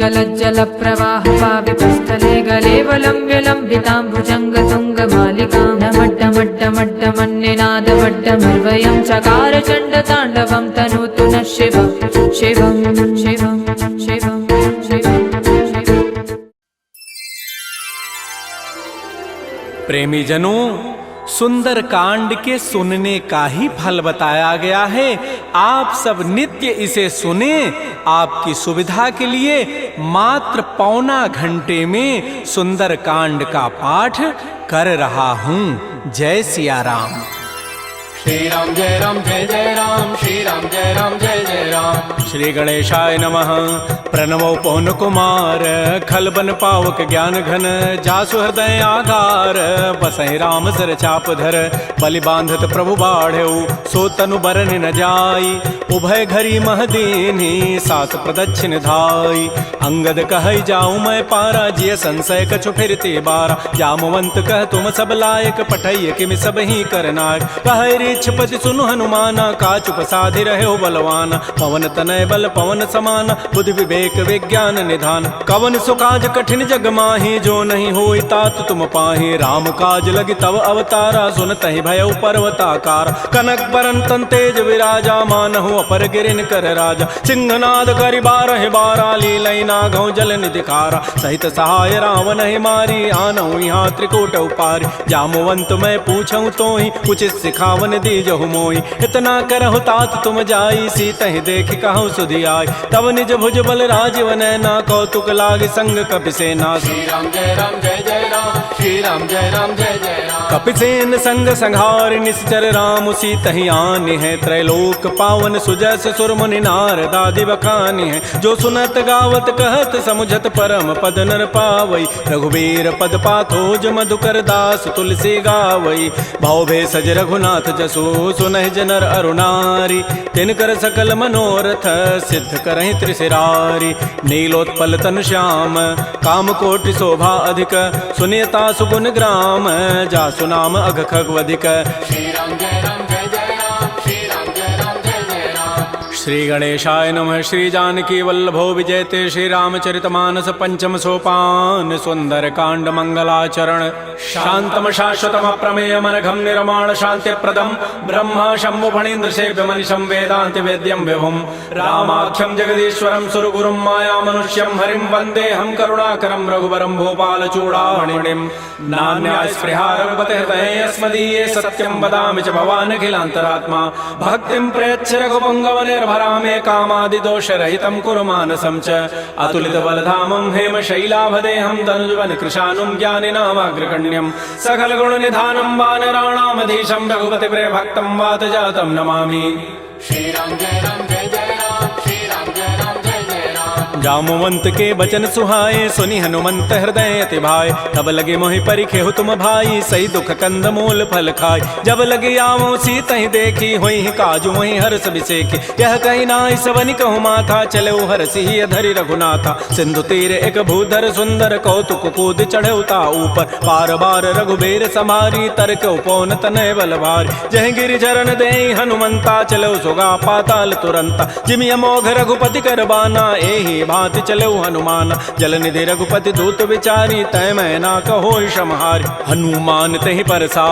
गलज्जलप्रवाह पावितस्थले गलेवलम्ब्य लम्बिताम्बुजङ्गतुङ्गमालिकां नमट्टमट्टमट्टमन्निनादवट्टमर्वयं चकार चण्डताण्डवं तनोतु नः शिवं शिवं शिवं शिवं शिवं। प्रेमी जनों, सुंदर कांड के सुनने का ही फल बताया गया है। आप सब नित्य इसे सुने। आपकी सुविधा के लिए मात्र पौना घंटे में सुंदर कांड का पाठ कर रहा हूँ। जय सिया राम। श्री राम जय राम, श्री राम जय राम जय जय राम। श्री गणेशाय नमः। प्रणवो पवन कुमार, खलबन पावक ज्ञान घन, जासु हृदय आधार, बसहि राम सर चाप धर, बलि बांधत प्रभु बाढ़ऊ, सो तनु बरन न जाई, उभय घरी महदीनी, सास प्रदक्षिण धाई, अंगद कहई जाऊं मैं पारा, जिय संशय कछु फिरते बारा, जामवंत कह तुम सब लायक, पठैय किमि सब ही करनायक, कहै रीछपति सुनु हनुमाना, काचुप साधि रहे बलवाना, पवन तनय बल पवन समाना, बुद्धि विवेक विज्ञान निधान, कवन सुकाज कठिन जग माही, जो नहीं होई तात तुम पाही, राम काज लगी तव अवतारा, सुनतहि भयउ पर्वताकार, कनक बरन तन तेज विराजा, मानहु अपर गिरिन कर राजा, सिंहनाद करि बारह बारा, लीलई नागौ जल निधिकारा, सहित सहाय रावण ही मारी, आनहु यहाँ त्रिकूट उपारी, जामवंत मैं पूछऊं तोहि, उचित सिखावन दीजहु मोहि, इतना करहु तात तुम जाई, सीतहि देखि कहु सुधि आई, तब निज भुज बल राजीव नैना, कौतुक लाग संग कपिसेना। श्री राम जय जय राम, श्री राम जय जय राम। कपिसेन संग संहार निश्चर राम, सीतहि आनि है, त्रैलोक पावन सुजस सुर मुनि नारद आदि बखानि है, जो सुनत गावत कहत समुझत परम पद नर पावई, रघुबीर पद पाथोज मधुकर दास तुलसी गावई, भाव भेषज रघुनाथ जसु, सुनहि जनर अरुणारी, तिनकर सकल मनोरथ सिद्ध करहि त्रिशिरारी, नीलोत्पल तनु श्याम, काम कोटि शोभा अधिक, सुनियता सुगुण ग्राम, जासु नाम अघ खगवधिक। श्री राम जय जय राम, श्री राम जय जय राम। श्री गणेशाय नमः। श्री जानकी वल्लभो विजयते, श्री रामचरितमानस पंचम सोपान, सुंदर कांड मंगलाचरण, शांतम शाश्वतम प्रमेयम अनघम निर्माण शांति प्रदम, ब्रह्मा शंभु फणीन्द्र सेव्य मनिषं वेदांति वेद्यम विभुम, रामाख्यम जगदीश्वरम सुरगुरुम माया मनुष्यम हरिम वंदे हम करुणाकरम रघुवरम भोपाल चूड़ामणिम, नान्या स्पृहा रघुपते हृदये अस्मदीये, सत्यम वदामि च भवान् अखिलान्तरात्मा, भक्तिं प्रयच्छ रघुपुंगव निर्भरामे, कामादि दोष रहितं कुरु मानसं च, अतुलित बलधामं हेम शैलाभदेहं, धनुजवन कृशानुं ज्ञानिनामाग्रगण्यं, सकल गुण निधानं वानराणामधीशं, रघुपति प्रिय भक्तं वातजातं नमामि। श्री राम जय जय राम, श्री राम जय जय राम। जामवंत के बचन सुहाए, सुनि हनुमंत हृदय अति भाए, तब लगे मोहि परिखेहु तुम भाई, सही दुख कंद मूल फल खाय, जब लगे आवो सीतहि देखी, होई काजु मोहि हर्ष बिसेखी, यह कहि नाई सवनि कहु माथा, चले हरसि ही धरि रघुनाथा, सिंधु तीर एक भूधर सुंदर, कौतुक कूद चढ़ौता ऊपर, पार बार रघुबीर समारी, तरक उपौन तनय बल भारी, जह गिरि चरण देहि हनुमंता, चलो सुगा पाताल तुरंता, जिमि अमोघ रघुपति कर बाना, एहि भांति चलो हनुमान, जल निधि रघुपति दूत विचारी, तय मैं ना कहो क्षमहारी, हनुमान तहि परसा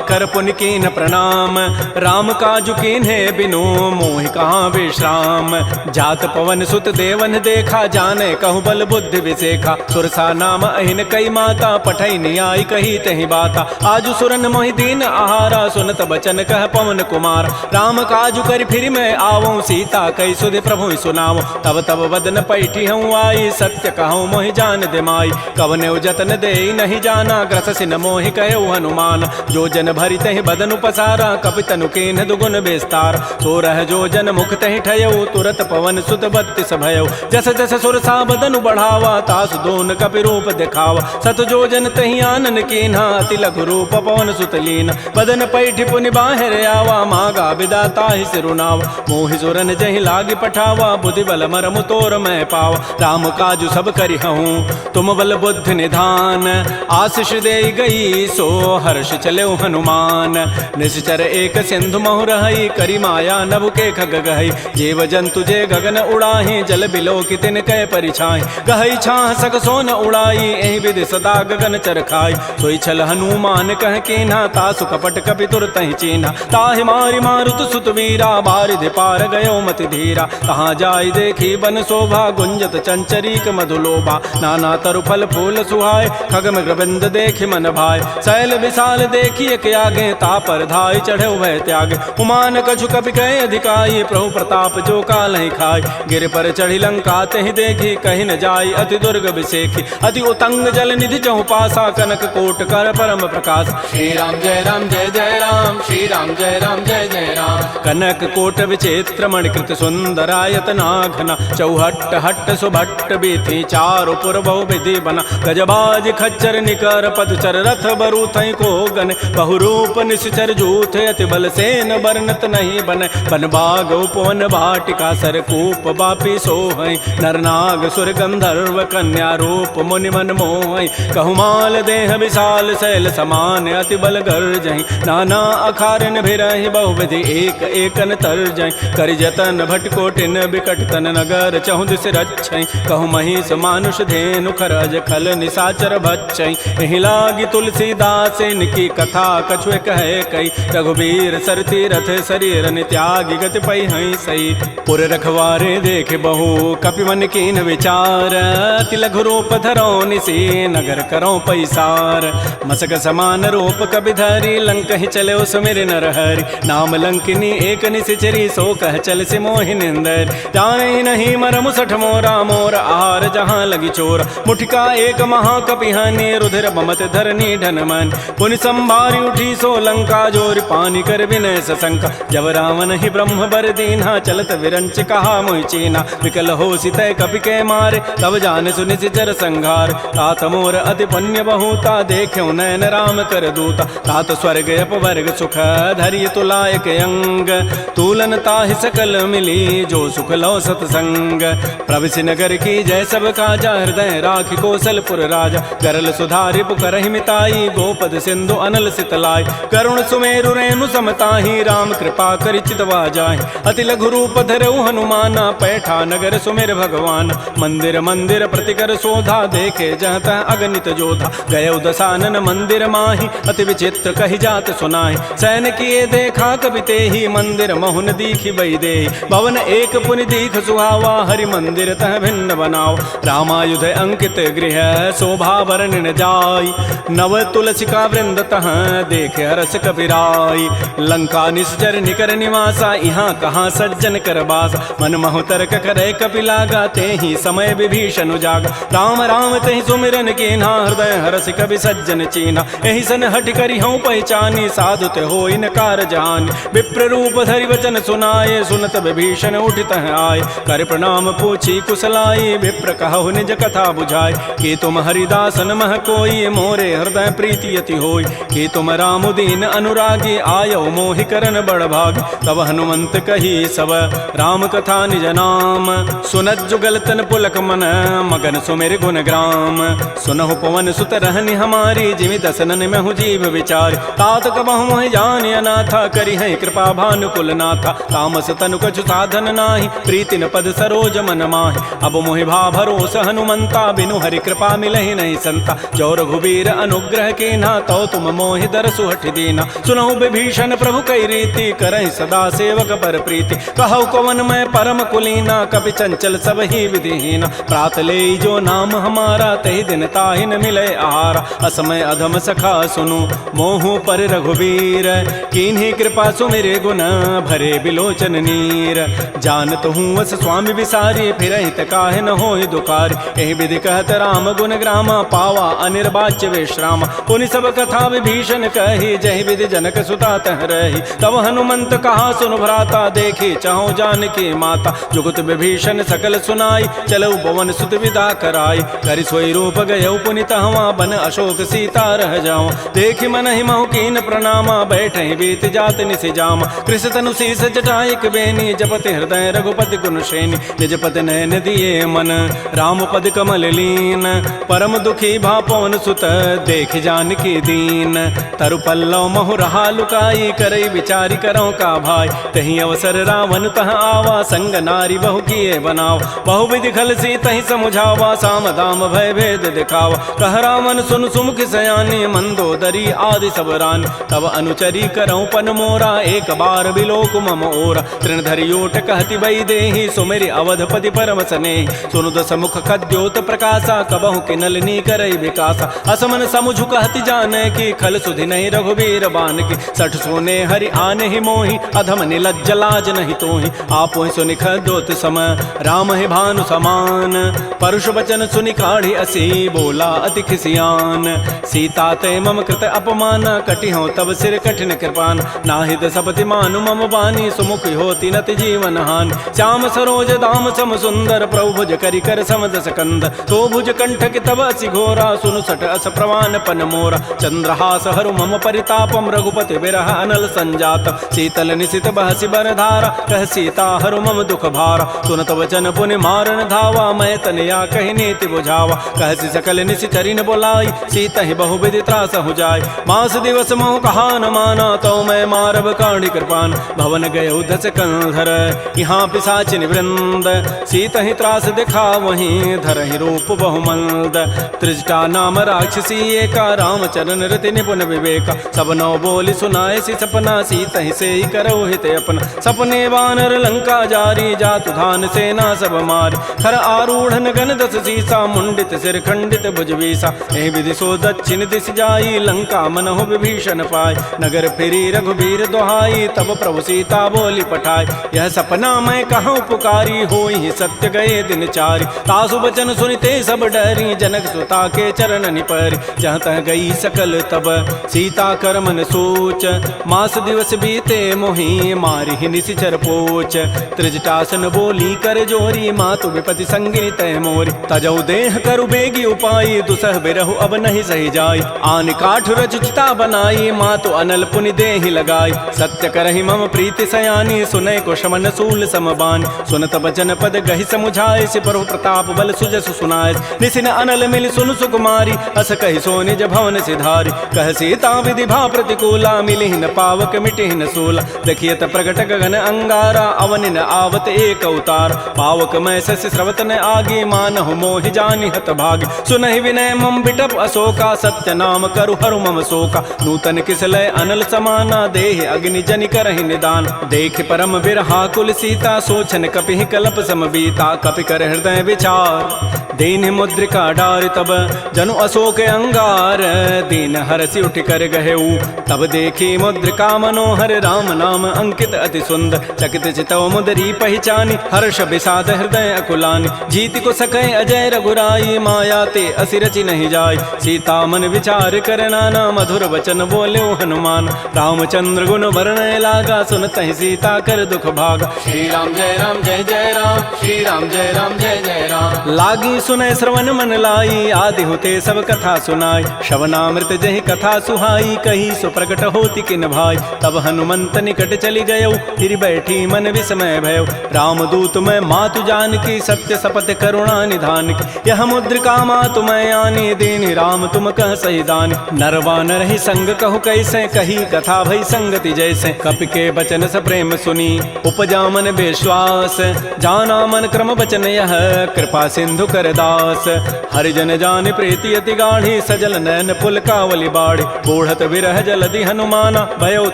कर पुनि कीन्ह प्रणाम, राम काजु कीन्हे बिनु मोहि कहाँ विश्राम, जात पवन सुत देवन देखा, जाने कहु बल बुद्धि विसेखा, सुरसा नाम अहिन कई माता, पठई नियाई कही तहि बाता, आजु सुरन मोहि दीन आहारा, सुनत बचन कह पवन कुमार, राम काजु करि फिर मैं आवऊं, सीता कई सुधि प्रभु सुनाओ, तब तब वदन पैठी हूँ आई, सत्य कहूँ मोहि जान दे माई, कवने जतन दे नहीं जाना, ग्रससि न मोहि कहो हनुमान, जो जन भरि तहि बदन पसारा, कपितनु कीन्ह दुगुन विस्तार, सो रह जो जन मुख तहि ठयऊ, तुरत पवन सुत बत्तिस भयऊ, जस जस सुरसा बदनु बढ़ावा, तासु दोन कपि रूप दिखावा, सत जो जन तहि आनन कीन्हा, अति लघु रूप पवन सुत लीना, बदन पैठि पुनि बाहिर आवा, मागा विदाता ही सिरुनावा, मोहि सुरन जहि लागी पठावा, बुद्धि बल मरमु तोर मैं पाव। राम काजु सब करिहूँ तुम बल बुद्धि निधान, आशीष दे गई सो हर्ष चले हनुमान। निश्चर एक सिंधु महु रही, करी माया नभ के खग गहई। जीव जंतु जे गगन उड़ाही, जल बिलो की तिन कै परिछाई। गहई छाह सक सोन उड़ाई, एहि विधि सदा गगन चर खाई। सोई छल हनुमान कह कीन्हा, तासु कपट कपि तुरतहि चीन्हा। ताहि मारि मारुत सुत वीरा, बारिधि पार गयो मति धीरा। कहाँ जाय देखी बन शोभा, गुंजत चंचरीक मधुलोभा। नाना तरु फल फूल सुहाय, खगम गोविंद देखि मन भाय। शैल विशाल देखिए के आगे, तापर धाय चढ़े भय त्यागे। उमान कछु कपि कहे अधिकाई, प्रभु प्रताप जो काल ही खाय। गिर पर चढ़ी लंका तेहि देखी, कहीं न जाय अति दुर्ग विसेखी। अति उतंग जल निधि जहु पासा, कनक कोट कर परम प्रकाश। श्री राम जय राम जय जय राम, श्री राम जय राम जय जय राम। कनक कोट विचित्र मणिकृत सुंदरायतना घना, चौहट्ट हट्ट सुभट्ट बीथी चारु पुर बहु विधि बना। गजबाज खच्चर निकर पदचर, रथ बरु थई को गन। बहुरूप निश्चर जूथ, अति बल सेन बरनत नहीं बन। बन बाग उपवन भाटिका, सरकूप बापी सोहै। नरनाग सुर गंधर्व कन्या, रूप मुनि मन मोहै। कहुमाल देह विशाल, शैल समान अति बल गर्जहि। नाना अखारन भिरहि, बहुविधि एक एकन तरजहि। करि जतन भटकोटिन, बिकट तन नगर चहु दिस रक्षै। कहु महिष मानुष धेनु, खरज खल निशाचर भक्षै। एहि लागी तुलसीदास, इनकी कथा कछु कहे कई। रघुबीर सर तीरथ, शरीर त्यागी गति पै हई सई। पुर रखवारे देख बहु, कपि मन कीन विचार। अति लघु रूप धरो निसी, नगर करो पैसार। मसक समान रूप कबि धरी, लंक ही चले सुमिर नर हरि। नाम लंकिनी एक निशिचरी, सो कह चल से मोहि निंदर। जाने नहीं मरमु सठ मोरा, मोर आहार जहाँ लगी चोर। मुठिका एक महाकपिहानी, रुधिर बमत धरनी ढन मन। पुनि संभारी उठी सो लंका, जोर पानी कर विनय सशंका। जब रावण ही ब्रह्म बर दीन्हा, चलत विरंच कहा मोहि चीन्हा। विकल हो सितय कपि के मारे, तब जान सुनि सिचर संघार। तात मोर अति पुण्य बहुता, देख्यो नयन राम कर दूता। तात स्वर्ग अपवर्ग सुख, धरिय तुलायक अंग। तूलन ताहि सकल मिली, जो सुख लो सतसंग। प्रविशि नगर की जय सब काजा, हृदय राखि कौशलपुर राजा। गरल सुधारि पुकरहि मिताई, गोपद सिंधु अनल सितलाई। करुण सुमेरु रेणु समताहि, राम कृपा करि चितवा जाहि। अति लघु रूप धरऊ हनुमाना, पैठा नगर सुमिर भगवान। मंदिर मंदिर प्रतिकर शोधा, देखे जहत अगणित जोधा। गयो दसानन मंदिर माहि, अति विचित्र कहि जात सुनाहि। सैन किए देखा कबि तेहि, मंदिर महुन दीखि बई देहि। भवन एक पुनि दीख सुहावा, हरि मंदिर तह भिन्न बनाओ। रामायुध अंकित गृह, शोभा वर्णन जाय। नव तुलसिका वृंद तह, देखे हरस कपिराई। लंका निश्चर निकर निवासा, यहाँ कहाँ सज्जन कर बासा। मन महु तर्क करे कपि लागा, तेहि समय विभीषण जागा। राम राम तेहि सुमिरन कीन्हा, हृदय हरस कवि सज्जन चीन्हा। एहि सन हट करि हूँ पहचानी, साधु ते होई न कारज हानि। विप्र रूप धरि वचन सुनाए, सुनत विभीषण उठित आए। कर प्रणाम पूछी कुशलाई, विप्र कहु निज कथा बुझाई। कि तुम हरिदासन मह कोई, मोरे हृदय प्रीति अति होई। कि तुम राम दीन अनुरागी, आयो मोहि करन बड़ भाग। तब हनुमंत कही सब राम कथा निज नाम। सुनत जुगल तन पुलक मन, मगन सुमिर गुण ग्राम। सुनहु पवन सुत रहनि हमारी, जिमि दसनन महु जीव विचार। तात कबहु मोहि जान अनाथा, करि है कृपा भानुकुल नाथा। तामस तनु कछु साधन नाही, प्रीति न पद सरोज मन माहि। अब मोहि भा भरोस हनुमंता, बिनु हरि कृपा मिलहि नहीं संता। जो रघुबीर अनुग्रह कीन्हा, तो तुम मोहि दरसु हठि दीना। सुनहु विभीषण प्रभु कई रीति, करहि सदा सेवक पर प्रीति। कहु कवन मैं परम कुलीना, कपि चंचल सब ही विधिहीना। प्रात ले जो नाम हमारा, तहि दिन ताहि न मिले आहारा। असमय अधम सखा सुनु, मोहु पर रघुबीर। कीन्ही कृपा सुमिरे गुण, भरे बिलोचन नीर। जानत हूँ वस स्वामी विसारी, फिर हित काहे न होहि दुखारी। एहि विधि कहत राम गुण ग्रामा, पावा अनिर्वाच्य विश्राम। पुनि सब कथा विभीषण कही, जहि विधि जनक सुता तह रही। तब हनुमंत कहा सुनु भ्राता, देखी चाहु जानकी माता। जुगत विभीषण सकल सुनाई, चलऊ पवन सुत विदा कराई। करि सोई रूप गयऊ पुनि तहवा, बन अशोक सीता रह जाऊं। देखि मन ही महु कीन प्रणामा, बैठे बीत जात निसि जामा। कृष तनु शीस जटाइक बेनी, जपति हृदय रघुपति गुण श्रेणी। निज पति ने नैन दिए मन, राम पद कमल लीन, परम दुखी भा पवन सुत, देख जानकी दीन। तरु पल्लव महु रहा लुकाई, करई विचारी करो का भाई, तही अवसर रावण तह आवा, संग नारी बहु किए बनाव, बहु विधि खल सी तही समुझावा, साम दाम भय भेद दिखावा। कह रावण सुन सुमुख सयानी, मंदोदरी आदि सब रानी, तब अनुचरी करऊं पन मोरा, एक बार बिलोक मम ओरा। तृणधरि ओट कहति बई देहि, सुमेरि अवधपति परम स्नेहि, सुनु दस मुख खद्योत प्रकाशा, कबहु किनलनी करई विकासा। असमन समुझु कहति जाने की, खल सुधि नहीं रघुबीर बान की, सठ सोने हरि आने ही मोहि, अधम निलज्ज लाज नहीं तोहि। आपो सुनि खद्योत सम, राम ही भानु समान, परुष वचन सुनि काढ़ी असी, बोला अति खिसियान। सीता ते मम कृत अपमान, कटि हो तब सिर कठिन कृपान, नाहित सपति मानु मम बानी, सुमुख होती नति जीवन हानि। श्याम सरोज दाम सम सुंदर, प्रभु भुज करि कर समदस कंद, तो भुज कंठ के तब असि घोरा, सुनु सठ अस प्रवान पन मोरा। चंद्रहास हरु मम परितापम, रघुपति बिरह अनल संजात, शीतल निशित बहसि बरधारा, कह सीता हरु मम दुख भारा। सुनत वचन पुनि मारन धावा, मैं तनया कहि नीति बुझावा, कहसि सकल निशि चरिन बोलाई, सीता ही बहु विधि त्रास हो जाय। मास दिवस मोह कहा न माना, तो मैं मारब काढ़ी कृपान, भवन गए उधस कंधर, यहाँ पिशाचिन वृंद, सीता ही त्रास दिखा वहीं, धरहि रूप बहुमंद। त्रिजटा नाम राक्षसी एका, रामचरण रति निपुण विवेका, सब नौ बोली सुनाए सी सपना, सीता ही से ही करौ हित अपना। सपने वानर लंका जारी, जातु धान सेना सब मारी, खर आरूढ़ गन दस सीसा, मुंडित सिर खंडित भुजवीसा। एहि विधि सो दक्षिण दिश जाई, लंका मनहु विभीषण पाय, नगर फिरी रघुबीर दोहाई, तब प्रभु सीता बोली पठाई। यह सपना मैं कहूँ पुकारी, होई ही सत्य गए दिन चारि, तासु बचन सुनिते सब डरी, जनक सुता के चरण निपरि। जहाँ तह गई सकल तब सीता कर मन सोच, मास दिवस बीते मोहि, मारि ही निशिचर पोच। त्रिजटासन बोली कर जोरी, मातु विपति संगिनी तय मोरी, तजौ देह करु बेगी उपाई, दुसह बिरहु अब नहीं सही जाई। आन काठ रचिता बनाई, मातु अनल पुनि देहि लगाई, सत्य करहि मम प्रीति सयानी, सुनै को शमन सूल समबानी। सुनत बचन पद गहि समुझाए, सिपरु प्रताप बल सुजसु सुनाए, निसिन अनल मिल सुन सुकुमारी, अस कहि सो निज भवन सिधारी। कह सीता विधि भा प्रतिकूला, मिलिहि न पावक मिटिहि न सूला, देखियत प्रगट गगन अंगारा, अवनि न आवत एक अवतार। पावक मैं शशि स्रवत न आगे, मानहु मोहि जानि हत भागी। सुनहि विनय मम बिटप अशोका, सत्य नाम करु हरु मम शोका। नूतन किसलय अनल समाना, देहि अग्नि जनि करहि निदान। देख परम बिरहा कुल सीता, सोचन कपिहि कलप समबीता। कपि कर हृदय विचार, दीन मुद्रिका डार, तब जनु अशोक अंगार। दीन हरसि उठ कर गहेऊ, तब देखी मुद्रिका मनोहर, राम नाम अंकित अति सुंदर। चकित चितव मुदरी पहचानी, हर्ष विषाद हृदय अकुलानी। जीत को सकै अजय रघुराई, माया ते असि रचि नहीं जाय। सीता मन विचार कर नाना, मधुर वचन बोले हनुमान। रामचंद्र गुण वर्णय लागा, सुनत ही सीता कर दुख भागा। श्री राम जय राम जय जय राम, श्री राम जय राम जय जय राम। लागी सुनय श्रवण मन लाई, आदि होते सब कथा सुनाई। श्रवणामृत जहि कथा सुहाई, कही सो प्रकट होति किन भाई। तब हनुमंत निकट चली गयौ, फिर बैठी मन विस्मय भयौ। रामदूत मैं मातु जानकी, सत्य सपथ करुणा निधान की। यह मुद्रिका मातु मैं आनी, दीनि राम तुम कह सही दानी। नरवानर ही संग कहु कैसे, कही कथा भई संगति जैसे। कपि के बचन स प्रेम सुनी, उपजा मन विश्वास। जाना मन क्रम वचन यह, कृपा सिंधु कर दास। हरिजन जान प्रीति अति गाढ़ी, सजल नैन पुल कावली बाढ़ी। बूढ़त विरह जलधि हनुमाना, भयो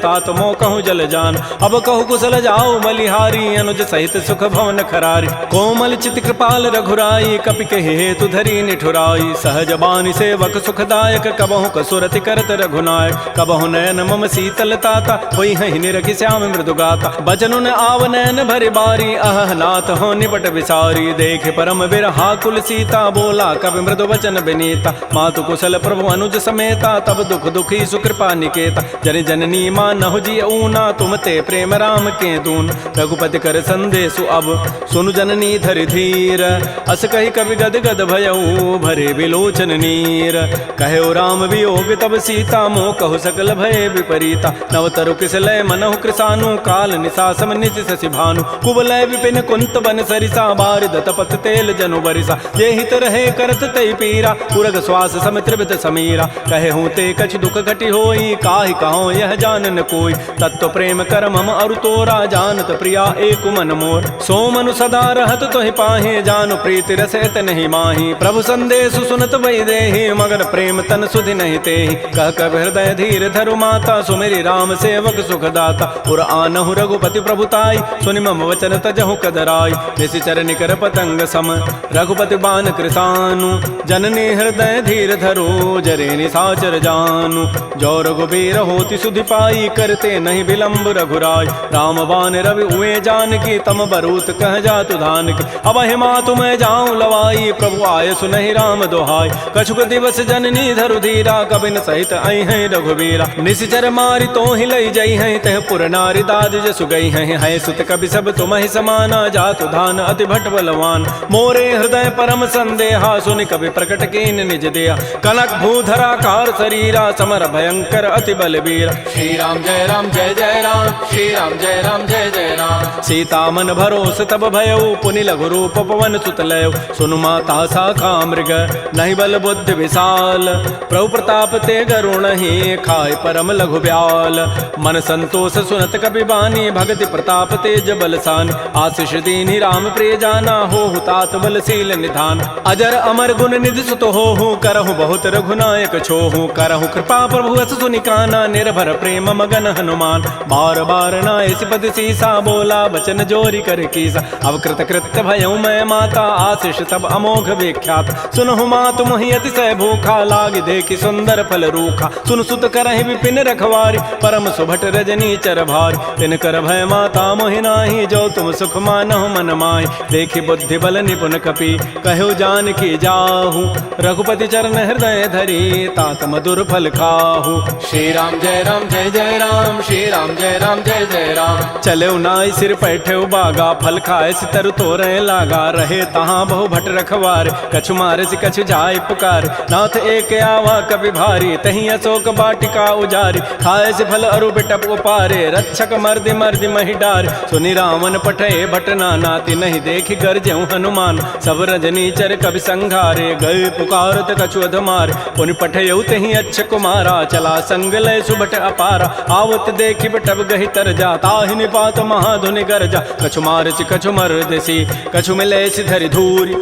तात मोह कहूँ जल जान। अब कहु कुशल जाओ बलिहारी, अनुज सहित सुख भवन खरारी। कोमल चित कृपाल रघुराई, कपि के हेतु धरी निठुराई। सहज बानी सेवक सुखदायक, कबहु कसुरति करत रघुनायक। कबहु नयन मम शीतल ताता, होई हहि निरखि श्याम मृदु गाता। बचनु न आव नयन भरि बारी, अह नाथ हो निपट विसारी। देख परम बिरहा कुल सीता बोला कवि मृदु वचन विनीता। मातु कुशल प्रभु अनुज समेता तब दुख दुखी सुकृपा निकेता। जन जननी मानहु जी ऊना तुम ते प्रेम राम के दून। रघुपति कर संदेशु अब सुनु जननी धरि धीर। अस कही कवि गद गद भयऊ भरे विलोचन नीर। कहो राम वियोग तब सीता मोह कहु सकल भय विपरीता। नव तरु किस लय मनहु कृसानु काल निशासम निशि शशि भानु। कुवलय विपिन कुंत बन सरिसा बारिद तपत तेल जनु बरिसा। ये हित रहे करत तई पीरा पुरग श्वास सम त्रिविध समीरा। कहे हूँ ते कछ दुख घटी होई काहि कहो यह जानन कोई। तत्व प्रेम कर मम अरु तोरा जानत प्रिया एक मन मोर। सो मनु सदा रहत तोहि पाहि जानु प्रीति रसत नहीं माही। प्रभु संदेश सुनत वै देहि मगर प्रेम तन सुधि नहीं तेहि। कह कब हृदय धीर धरु माता सुमेरी राम सेवक सुखदाता। पुर आनहु रघुपति प्रभुताई सुनि मम वचन तजहु कदराई। निशिचर निकर पतंग सम रघुपति बान कृसानु। जननी हृदय धीर धरो जरे निशाचर जानु। जो रघुबीर होति सुधि पाई करते नहीं विलंब रघुराय। राम बान रवि उए जान की तम बरूत कह जातु धान की। अब हिमा तुम्हें जाऊं लवाई प्रभु आय सुनहि राम दोहाई। कछुक दिवस जननी धरु धीरा कबिन सहित आई हैं रघुबीरा। निशिचर मारी तो ही लई जई हैं तह पुर नारी दाद जसु गई हैं। है सुत कवि सब तुम ही समाना जातु धान अति भट बलवान। मोरे हृदय परम संदेहा सुनि कवि प्रकट कीन निज दिया। कनक भूधरा कार शरीरा समर भयंकर अति बलबीर। श्री राम जय राम जय जय राम श्री राम जय राम जय जय राम। सीता मन भरोस तब भयऊ पुनि लघु रूप पवन सुत लयऊ। सुनु माता शाखा मृग नहीं बल बुद्धि विशाल। प्रभु प्रताप ते गरुण ही खाय परम लघु ब्याल। मन संतोष सुनत कपि बानी भगति प्रताप तेज बलसान। आशीष दीनि राम प्रिय जाना हो तात बलशील निधान। अजर अमर गुण निधि सुत हो करहु बहुत रघुनायक छोहु। करहु कृपा प्रभु अस सुनि काना निर्भर प्रेम मगन हनुमान। बार बार नाय सिपति सीसा बोला बचन जोरी कर कीसा। अब कृत कृत्य भयऊ मैं माता आशीष तब अमोघ विख्यात। सुनहु मातु मोहि अतिशय भूखा लागी देखी सुंदर फल रूखा। सुन सुत करहि विपिन रखवारी परम सुभट रजनी चर भारी। तिन कर भय माता मोहि नाही जो तुम सुख मानहु मन माहि। देखी बुद्धि बल निपुण कपि कहो जान की जाहू। रघुपति चरण हृदय धरी तात मधुर फल खाहू। श्री राम जय राम जय जय राम श्री राम जय राम जय जय राम। चले नाई सिर पैठे बागा फल खाए सितर तोरे लागा। रहे तहाँ बहु भट रखवार कछु मारे से कछु जाय पुकार। नाथ एक आवा कवि भारी तही अशोक बाटिका उजारी। खाए से फल अरु बिटप उपारे रक्षक मर्दि मर्दि मही डार। सुनि रावण पठे भट नाति नहीं देखी गरजेऊ हनुमान। सब रजनी चर कवि संघारे गए पुकारत कछु अधमार। पुनि पठयऊ तही अच्छ कुमारा चला संग लय सुभट अपारा। आवत देखी बटब गहि तर जा ताहि निपात महाधुनि गरजा। कछु मार सी कछु मर्द सी कछु मिले सी धरि धूरी।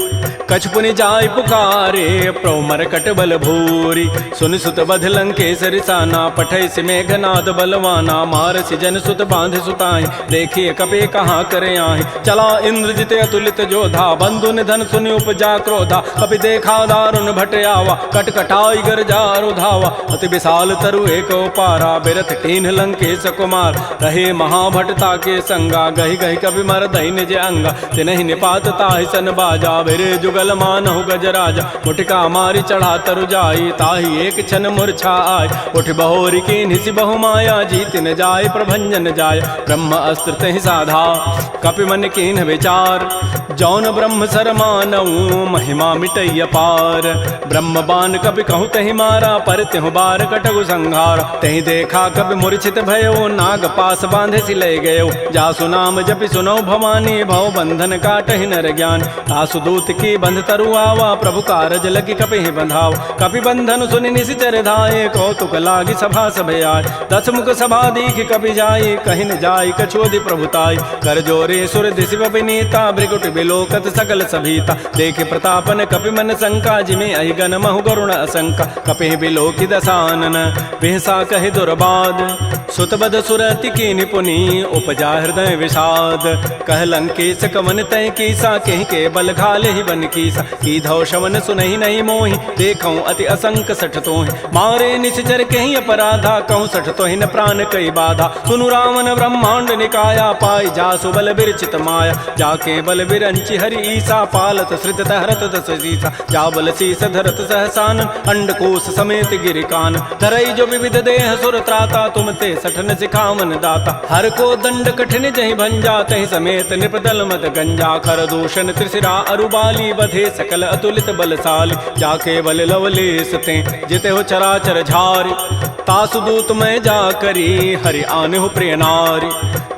कछु पुनि जाय पुकारे प्रभु मरकट बल भूरी। सुन सुत बध लंकेसरि साना पठै से मेघनाद बलवाना। मार सी जन सुत बांध सुताई देखिए कपि कहाँ करे आहि। चला इंद्रजित अतुलित जोधा बंधु निधन सुनि उपजा क्रोधा। कपि देखा दारुण भट आवा कटकटाई गरजा रुधावा। अति विशाल तरु एक पारा बिरथ कीन्ह लंकेश कुमार। रहे महाभटता के संगा गहि गहि कवि मर दहि निज अंगा। तिनहि निपात ताहि सन बाजा बिरे जुगल मानहु गजराजा। मुटिका मारी चढ़ा तरु जाई ताहि एक क्षण मूर्छा आय। उठ बहोरी की निसि बहु माया जीत न जाय प्रभंजन जाय। ब्रह्म अस्त्र तहि साधा कपि मन कीन्ह विचार। जौन ब्रह्म सर मानऊ महिमा मिटई अपार। ब्रह्म बान कपि कहु तहि मारा पर तिहु बार कटगु संहार। तहि देखा कपि मूर्छित भयो नाग पास बांधे सि लय गयो। जासु नाम जपि सुनौ भवानी भव बंधन काटहि नर ज्ञान। तासु दूत की बंध तरु आवा प्रभु कारज लगी कपि बंधाव। कपि बंधन सुनि निशिचर धाये कौतुक लागी सभा सभे आय। दस मुख सभा दीख कपि जाई कहि न जाय कछोदि प्रभुताई। कर जोरे सुर दिशि विनीता भृगुट बिलोकत सकल सभीता। देखे प्रतापन कपि मन शंका जिमे अहि गन महु गरुण असंका। कपि बिलोकि दसानन बिहसा कहि दुर्बाद। सुतबद सुरति की निपुनी उपजा हृदय विषाद। कह लंकेश कवन तय कीसा कहि के बल घाले ही बन कीसा। की धौ शवन सुनहि नहीं मोहि देखऊं अति असंक सठ तोहि। मारे निश्चर कहीं अपराधा कहूँ सठ तोहि न प्राण कई बाधा। सुनु रावण ब्रह्मांड निकाया पाई जासु बल बिरचित माया। जाके बल बिरंचि हरि ईसा पालत श्रुति सित हरत दस सीसा जाबल शीस धरत सहसान अंडकोश समेत गिरिकान धरई जो विविध देह सुर त्राता तुम ते सठन सिखावन दाता हर को दंड कठिन जहि भंजा तहि समेत निपदल मद गंजा खर दूषण त्रिशिरा अरुबाली बधे सकल अतुलित बलशाली जाके बल लवलेस ते जिते हो चराचर झारी तासुदूत मैं जा करी हरि आने हो प्रिय नारी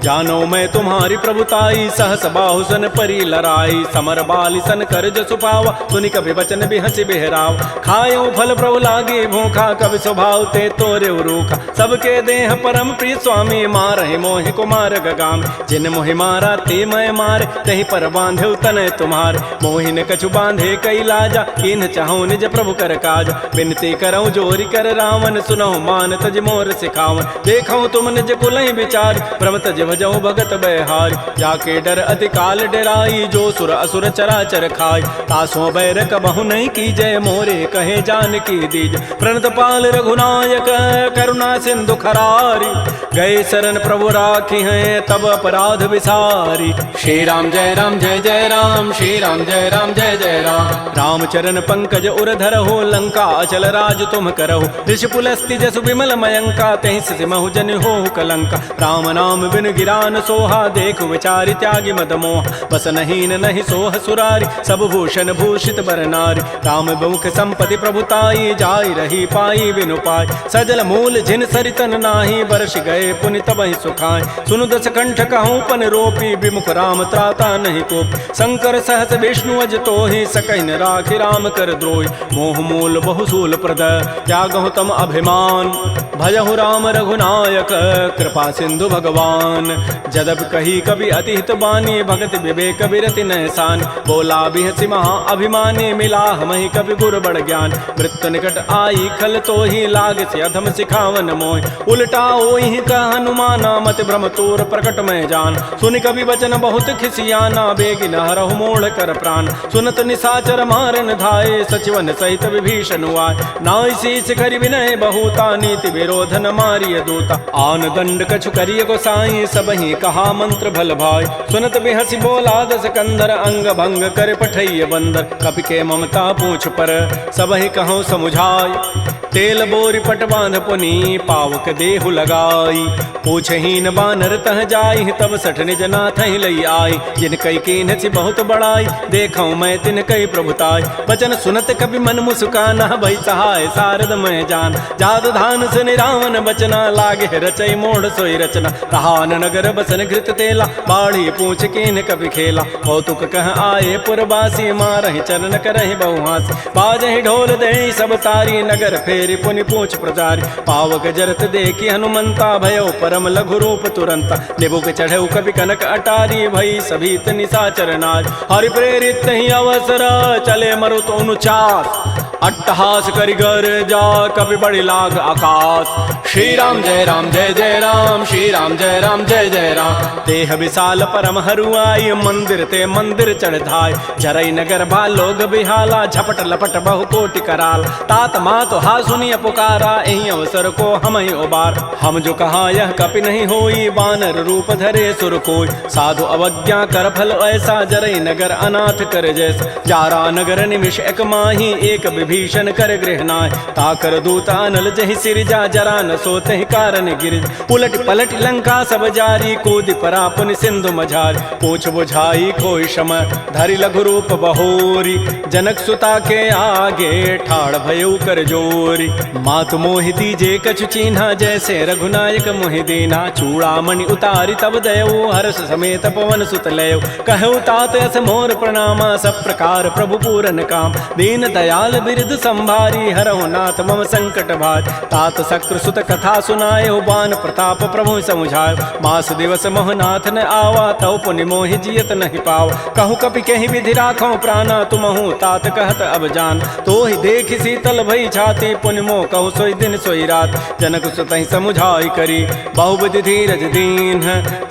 जानो मैं तुम्हारी प्रभुताई सहस बाहु सन परी लराई समर बाली सन कर जसु पावा सुनि कभी बचन बिहसी बेहराव खायो फल प्रभु लागे भूखा कभी स्वभाव ते तोरे रूखा सबके देह परम प्रिय स्वामी मारहि मोहि कुमार गगाम जिन मोहि मारा ते मैं मारे तहि पर बांधे तनय तुम्हारे मोहि न कछु बांधे कई लाजा इन चाहूं निज प्रभु कर काज बिनती करऊं जोरी कर रावण सुनहु मान तज मोर सिखावन देखऊं तुम निज कुलहि विचार प्रभ तज भजऊं भगत बहारी जाके डर अति काल डराई जो सुर असुर चराचर खाई तासों बैर कबहु नहीं की जय मोरे कहे जान की दीज प्रणत पाल रघुनायक करुणा सिंधु खरारी गए शरण प्रभु राखी हैं तब अपराध विसारी श्री राम जय राम जय जय राम श्री राम जय राम जय जय राम रामचरण पंकज उर धरहो लंका अचल राज तुम करहो ऋषि पुलस्ति जसु विमल मयंका तहि सिमहु जन हो कलंका राम नाम बिन गिरान सोहा देख विचारि त्यागी मद मोह बस नहीं नहीं सोह सुरारी सब भूषण भूषित बर नारी राम बहुख संपति प्रभुताई जाई रही पाई बिनु पाई सजल मूल जिन सरितन नाही बरस गए पुनि तबहि सुखाय सुनु दस कंठ कहूँ पन रोपी विमुख राम त्राता नहीं कोप शंकर सहस विष्णु अज तोहि सकहि न राखि राम कर द्रोही मोह मूल बहुसूल प्रद त्यागहु तम अभिमान भजहु राम रघुनायक कृपा सिंधु भगवान जदब कही कभी अतिहित बानी भगत विवेक विरति नहसान बोला बिहसी महा अभिमानी मिला हमहि कभी गुर बड़ ज्ञान मृत्यु निकट आई खल तो ही लाग से अधम सिखावन मोह उल्टा ओहि का हनुमाना मत भ्रम तोर प्रकट में जान सुनि कभी वचन बहुत खिसियाना बेगिन हरहु मोड़ कर प्राण सुनत निशाचर मारन धाये सचिवन सहित विभीषण आय नाई शीस करि विनय बहुता नीति विरोधन मारिय दूता आन दंड कछु करिय गोसाई सबहि कहा मंत्र भल भाई सुनत बिहसी बोला दस कंदर अंग भंग कर पठैय बंदर कपि के ममता पूछ पर सबहि कहूँ समुझाई तेल बोरी पट बांध पुनी पावक देहु लगाई पूछहीन बानर तह जाई तब सठ निज नाथ लई आई जिन कई कीन सी बहुत बड़ाई देखऊं मैं तिन कई प्रभुताई बचन सुनत कभी मन मुस्काना भई सहाय शारद मैं जान जाद धान से निरावन बचना लागे रचई मोड़ सोई रचना कहान नगर बसन घृत तेला बाढ़ी पूछ कीन कभी खेला कौतुक कह आए पुरबासी मारहि चरण करहि बहुहास बाजहि ढोल दे सब तारी नगर फेरी पुनि पूछ प्रचारी पावक जरत देखी हनुमंता भयो परम लघु रूप तुरंता निबुक चढ़ऊ कभी कनक अटारी भई सभीत निशाचर नाज हरि प्रेरित ही अवसर चले मरुत अनुचास अट्टहास करि गर जा कभी बड़ी लाग आकाश श्री राम जय राम जय जय राम श्री राम जय राम जय जय राम देह विशाल परम हरुआई मंदिर ते मंदिर चढ़ धाय जरई नगर भालोग बिहाला झपट लपट बहु कोटि कराल तात मात हा सुनिय पुकारा एहि अवसर को हम ही उबार हम जो कहा यह कपि नहीं होई बानर रूप धरे सुर कोई साधु अवज्ञा कर फल ऐसा जरई नगर अनाथ कर जैसा जारा नगर निमिष एक माही एक विभीषण कर गृहनाय ताकर दूत अनल जहि सिरजा जरा न सोते कारण गिरिज उलट पलट लंका सब जारी कूद परा पुनि सिंधु मझारी पूछ बुझाई कोई शम धरि लघु रूप बहोरी जनक सुता के आगे ठाड़ भयउ कर जोरी मात मोहि दीजे कछु चीन्हा जैसे रघुनायक मोहि दीना चूड़ामणि उतारी तब दयऊ हर्ष समेत पवन सुत लयऊ कहऊ तात अस मोर प्रणामा सब प्रकार प्रभु पूरन काम दीन दयाल बिरद संभारी हरहु नाथ मम संकट भार तात शक्रु सुत कथा सुनाए बान प्रताप प्रभु समुझाय मास दिवस मोहनाथ न आवा तव पुनि मोहि जियत नहीं पाव कहूँ कपि कहीं विधि राखो प्राणा तुमहु तात कहत अब जान तो ही देख शीतल भई छाती पुनि मोह कहु सोई दिन सोई रात जनक सुत समुझाई करी बहुविधि धीरज दीन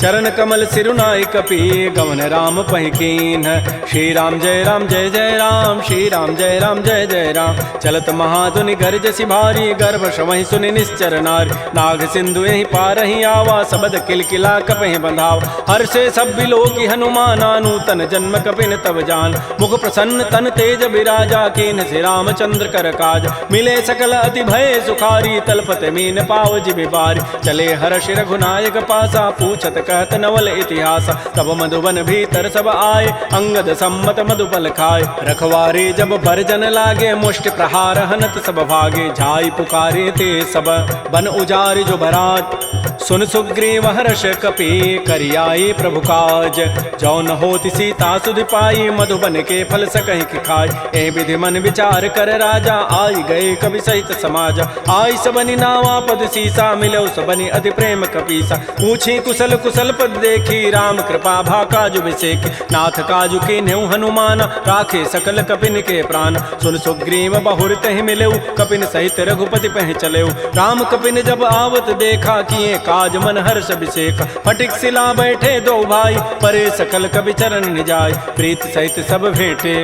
चरण कमल सिरुनाई कपि गवन राम पहिकीन श्री राम जय राम जय जय राम श्री राम जय राम जय जय राम। चलत महाधुनि गर्जसि भारी, गर्भ श्रवहि सुनि निश्चर नारी। नाग सिंधु यही पारहि आवा, सबद किलकिला कपहि बंधाव। हर्षे सब बिलोकी हनुमाना, नूतन जन्म कपिन तब जान। मुख प्रसन्न तन तेज बिराजा, कीन से रामचंद्र कर काज। मिले सकल अति भय सुखारी, तलपत मीन पाव जिबि बारी। चले हर्षि रघुनायक पासा, पूछत कहत नवल इतिहास। तब मधुबन भीतर सब आए, अंगद सम्मत मधुपल खाए। रखवारे जब बरजन लागे, मुष्टि प्रहार हनत सब भागे। झाई पुकारे ते सब बन उजारि जो बरात। सुन सुग्रीव हर्ष कपि, करियाए प्रभु काज। जौन होति सीता सुधि पाई, मधुबन के फल सकहि कि खाय। ए विधि मन विचार कर राजा, आई गए कवि सहित समाज। आई सबनि नावा पद सीसा, मिलो सबनि अति प्रेम कपीसा। पूछी कुशल कुशल पद देखी, राम कृपा भा काजु बिसेकी। नाथ काजु कीन्हु हनुमान, राखे सकल कपिन के प्राण। सुन सुग्रीव बहुर तहि मिलेउ, कपिन सहित रघुपति पह चलेउ। राम कपिन जब आवत देखा, किए काज मन हर्ष अभिषेक। फटिक सिला बैठे दो भाई, परे सकल कवि चरण निजाय। प्रीत सहित सब भेंटे,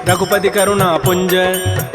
रघुपति करुणा पुंज।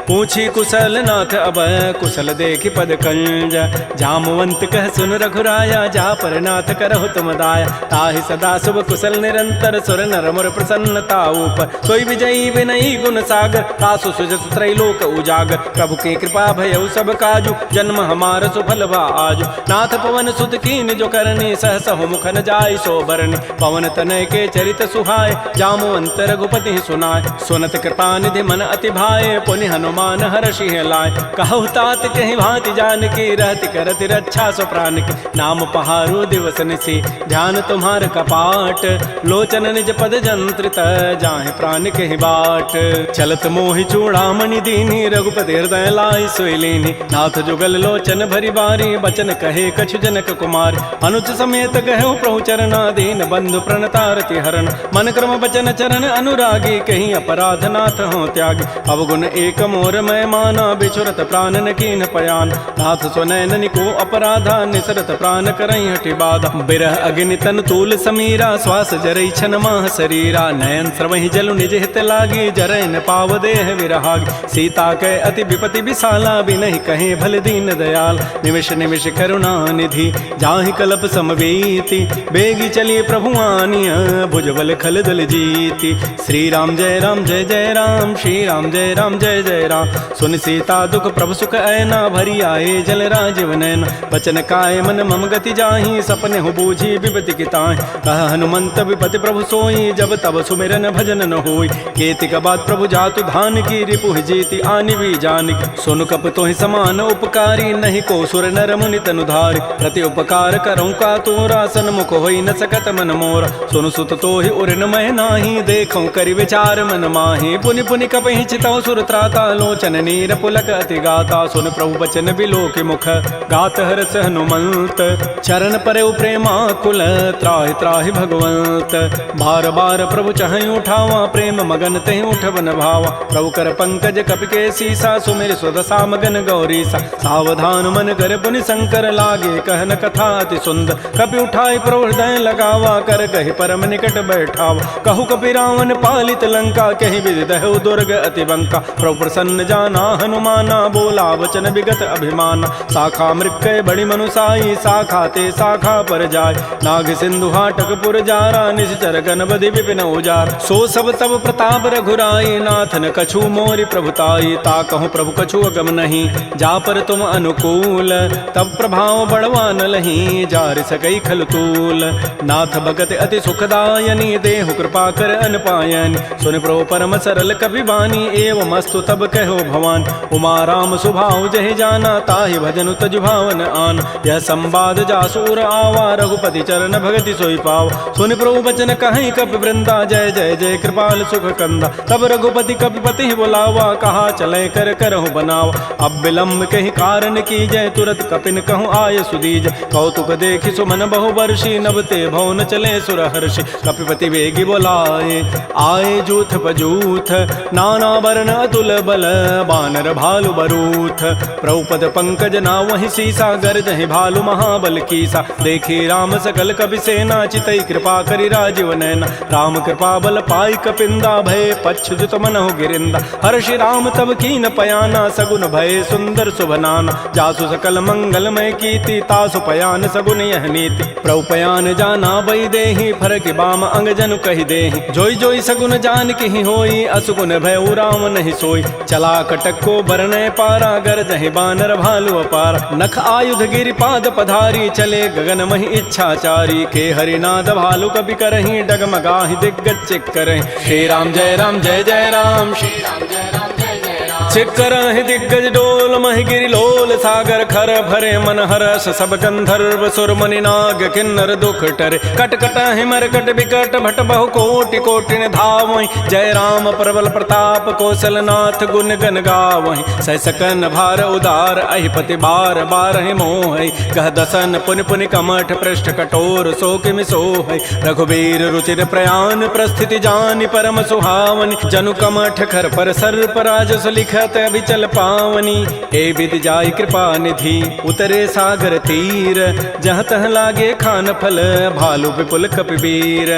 पूछी कुशल नाथ अब, कुशल देखि पद कंज। जामवंत कह सुन रघुराया, जा पर नाथ करहु तुम दाया। ताहि सदा शुभ कुशल निरंतर, सुर नर मुर प्रसन्नता ऊपर। सोई विजयी विनयी गुण सागर, तासु सुजस त्रैलोक उजागर। प्रभु की कृपा भयउ सब काजु, जन्म हमार सुफल भा आजु। नाथ पवन सुत कीन जो करनी, सहस हो मुख न जाय सो बरनी। पवन तनय के चरित सुहाय, जामवंत रघुपति सुनाय। सुनत कृपा निधि मन अति भाए, पुनि हनुमान हर्षि लाय। कहु तात कहि भांति जानकी, रहति करति रक्षा सो प्राण की। नाम पहारो दिवस निसी, ध्यान तुम्हार कपाट। लोचन निज पद जंत्रित, जाहि प्राण कहि बाट। चलत मोहि चूड़ामणि दीनी, रघुपति हृदय लाई सोई लीनी। नाथ जुगल लोचन भरी बारी, बचन कहे कछु जनक कुमार। अनुज समेत कहु प्रभु चरना, दीन बंधु प्रणतारति हरण। मन क्रम बचन चरण अनुरागी, कहीं अपराध नाथ हो त्यागी। अवगुण एक मोर मैं माना, बिछुरत प्राण न कीन पयान। नाथ स्वनयन को अपराधा, निसरत प्राण करई हटि बाधा। बिरह अग्नि तन तूल समीरा, श्वास जरई छन माह शरीरा। नयन स्रवहि जलु निज हित लागी, जरय न पाव देह विरहागी। सीता के अति विपति विशाला, बिनहि कहे भल दीन दयाल। निमिष निमिष करुणा निधि, जाहि कल्प समवेति। बेगी चली प्रभु आनिया, भुजबल खल दल जीति। श्री राम जय जय राम, श्री राम जय जय राम। सुन सीता दुख प्रभु सुख ऐना, भरी आए जल राजीव नैना। बचन काय मन मम गति जाहि, सपने हो बूझी विपति की ताहि। कह हनुमंत विपति प्रभु सोई, जब तब सुमिरन भजन न होई। केतिक बाद प्रभु जातु धान की, रिपुहि जीति आनि भी जानकी। सुन कप तोहि समान उपकारी, नहीं को सुर नर मुनि तनुधारी। प्रति उपकार करऊँ का तोरा, सन्मुख होई न सकत मन मोरा। सुन सुत तोहि उर न मैं नाही, देखऊँ करि विचार मन माहि। पुनि पुनि कपहि चितौ सुर त्राता, लोचन नीर पुलक अति गाता। सुन प्रभु बचन बिलो के मुख, गात हरस हनुमंत। चरण परेउ प्रेमाकुल, त्राहि त्राहि भगवंत। बार बार प्रभु चहई उठावा, प्रेम मगन तेहि उठवन भावा। प्रभु कर पंकज कपि के सीसा, सुमिर सुदशा मगन गौरीसा। सावधान मन कर पुनि शंकर, लागे कहन कथा अति सुंदर। कपि उठाई प्रभु हृदय लगावा, कर कहि परम निकट बैठावा। कहु कपि रावण पालित लंका, कहि विधि दहु दुर्ग अति बंका। प्रभु प्रसन्न जाना हनुमाना, बोला वचन विगत अभिमाना। शाखा मृक्कय बड़ी मनुसाई, शाखा ते शाखा पर जाय। नाग सिंधु हाटक पुर जारा, निश्चर गणपति विपिन उजार। सो सब तब प्रताप रघुराई, नाथ न कछु मोरि प्रभुताई। ता कहूँ प्रभु कछु अगम नहीं, जा पर तुम अनुकूल। तब प्रभाव बढ़वा न लही, जार सकई खल तूल। नाथ भगत अति सुखदायनी, देहु कृपा कर अनपायनी। सुन प्रभु परम सरल कपि बानी, एवं अस्तु तब कहो भवान। उमा राम सुभाव जहि जाना, ताहि भजनु तजु भावन आन। यह संवाद जासूर आवा, रघुपति चरण भगति सोई पाव। सुन प्रभु बचन कहीं कपि वृंदा, जय जय जय कृपाल सुख कंदा। तब रघुपति कपिपति बुलावा, कहा चले कर करहु बनावा। अब विलम्ब कहीं कारण की जय, तुरत कपिन कहूँ आय सुदीज। कौतुक देखि सुमन बहु वर्षी नभते भवन चले सुरहर्षि कपिपति वेगी बोलाए आए जूथ पजूथ नाना वर्ण अतुल बल बानर भालु बरूथ प्रभुपद पंकज ना वही सीसा गर्जहि भालु महाबल कीसा देखी राम सकल कपि सेना चितई कृपा करि राजीव नैना राम कृपा बल पाई कपिंदा भय पच्छुत मनहु गिरिंदा हर्षि राम तब कीन पयाना सगुन भय सुंदर शुभनाना जासु सकल मंगलमय कीर्ति तासु पयान सगुन यह नीति प्रभु पयान जाना बई देहि फरक बाम अंग जनु कहि देहि जोई जोई सगुन जान की होई असुगुन भय राम नहीं सोई चला कटक को बरनय पारा गरजहि बानर भालु अपार नख आयुध गिरि पाद पधारी चले गगन महि इच्छाचारी के हरिनाद भालु कपि करहि डगमगाहि दिग्गज चिक करहि श्री राम जय राम जय जय राम श्री राम जय राम जय जय राम चिक्करहि दिग्गज डोल महि गिरि लोल सागर खर भरे मन हरस सब गंधर्व सुर मुनि नाग किन्नर दुख टरे कट कट हिमरकट विकट भट बहु कोटि कोटि धावहि जय राम प्रबल प्रताप कौशल नाथ गुण गन गावहि सह सकन भार उदार अहिपति बार बारहि मोहि कह दसन पुनि पुनि कमठ पृष्ठ कठोर सो किमि सोहि रघुबीर रुचिर प्रयान प्रस्थिति जानि परम सुहावनि जनु कमठ खर पर सर्प राजस लिखत अभिचल पावनी ए विधि जाय कृपा निधि उतरे सागर तीर जहाँ तह लागे खान फल भालु विपुल कपिवीर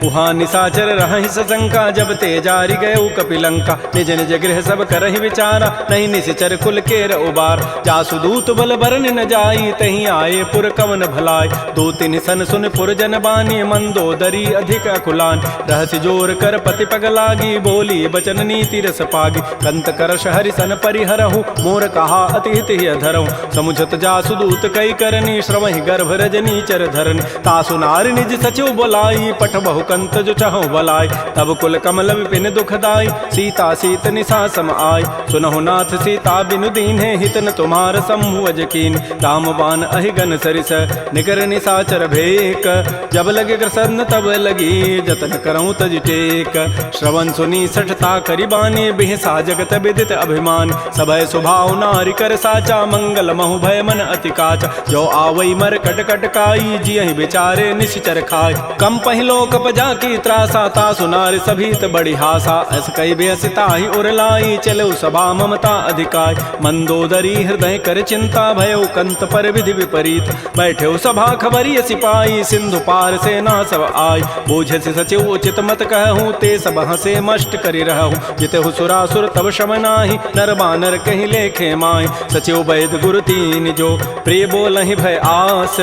उहाँ निशाचर रहहि सशंका जब ते जारी गए कपिलंका निज निज गृह सब करहि विचारा नहीं निशिचर कुल केर उबार जासु दूत बल बरन न जाई तहीं आए पुर कवन भलाय दो तीन सन सुन पुर जन बानी मंदोदरी अधिक अकुलान रहसि जोर कर पति पग लागी बोली बचन नीति रस पागी कंत करश हरि सन परिहरहु मोर कहा अति हित धरहु समुझत जासु दूत कई करनी श्रवहि गर्भ रजनी चर धरनी तासु नारी निज सचिव बोलाई पठ बहु कंत जो चहु बलाई तब कुल कमल विपिन दुखदाई सीता सीत निशा सम आय सुनहु नाथ सीता बिनु दीन्हे हितन तुम्हार समूह अजकीन रामबान अहिगन सरिस निकर निशाचर भेक जब लगे ग्रसन तब लगी जतन करऊं तज टेक श्रवण सुनी सठता करिबानी बिहसा जगत विदित अभिमान सभय स्वभाव नारी कर साचा मंगल महु भय मन अति काचा जो आवई मर कट कट काई जियहि बिचारे निश्चर खाय कम पहिलो कप जाकी त्रासा तासु नारी सभीत बड़ी हासा अस कई बेसिता ही उरलाई चलो सभा ममता अधिकाय मंदोदरी हृदय कर चिंता भयो कंत पर विधि विपरीत बैठे सभा खबरी सिपाही सिंधु पार सेना सब आय बूझ से सचिव उचित मत कहूँ ते सब हसे मष्ट करी रहूँ जितहु सुरासुर तब शमनाहि नर बानर कहीं लेखे माय सचिव वैद गुरु तीन जो प्रिय बोलहि भय आस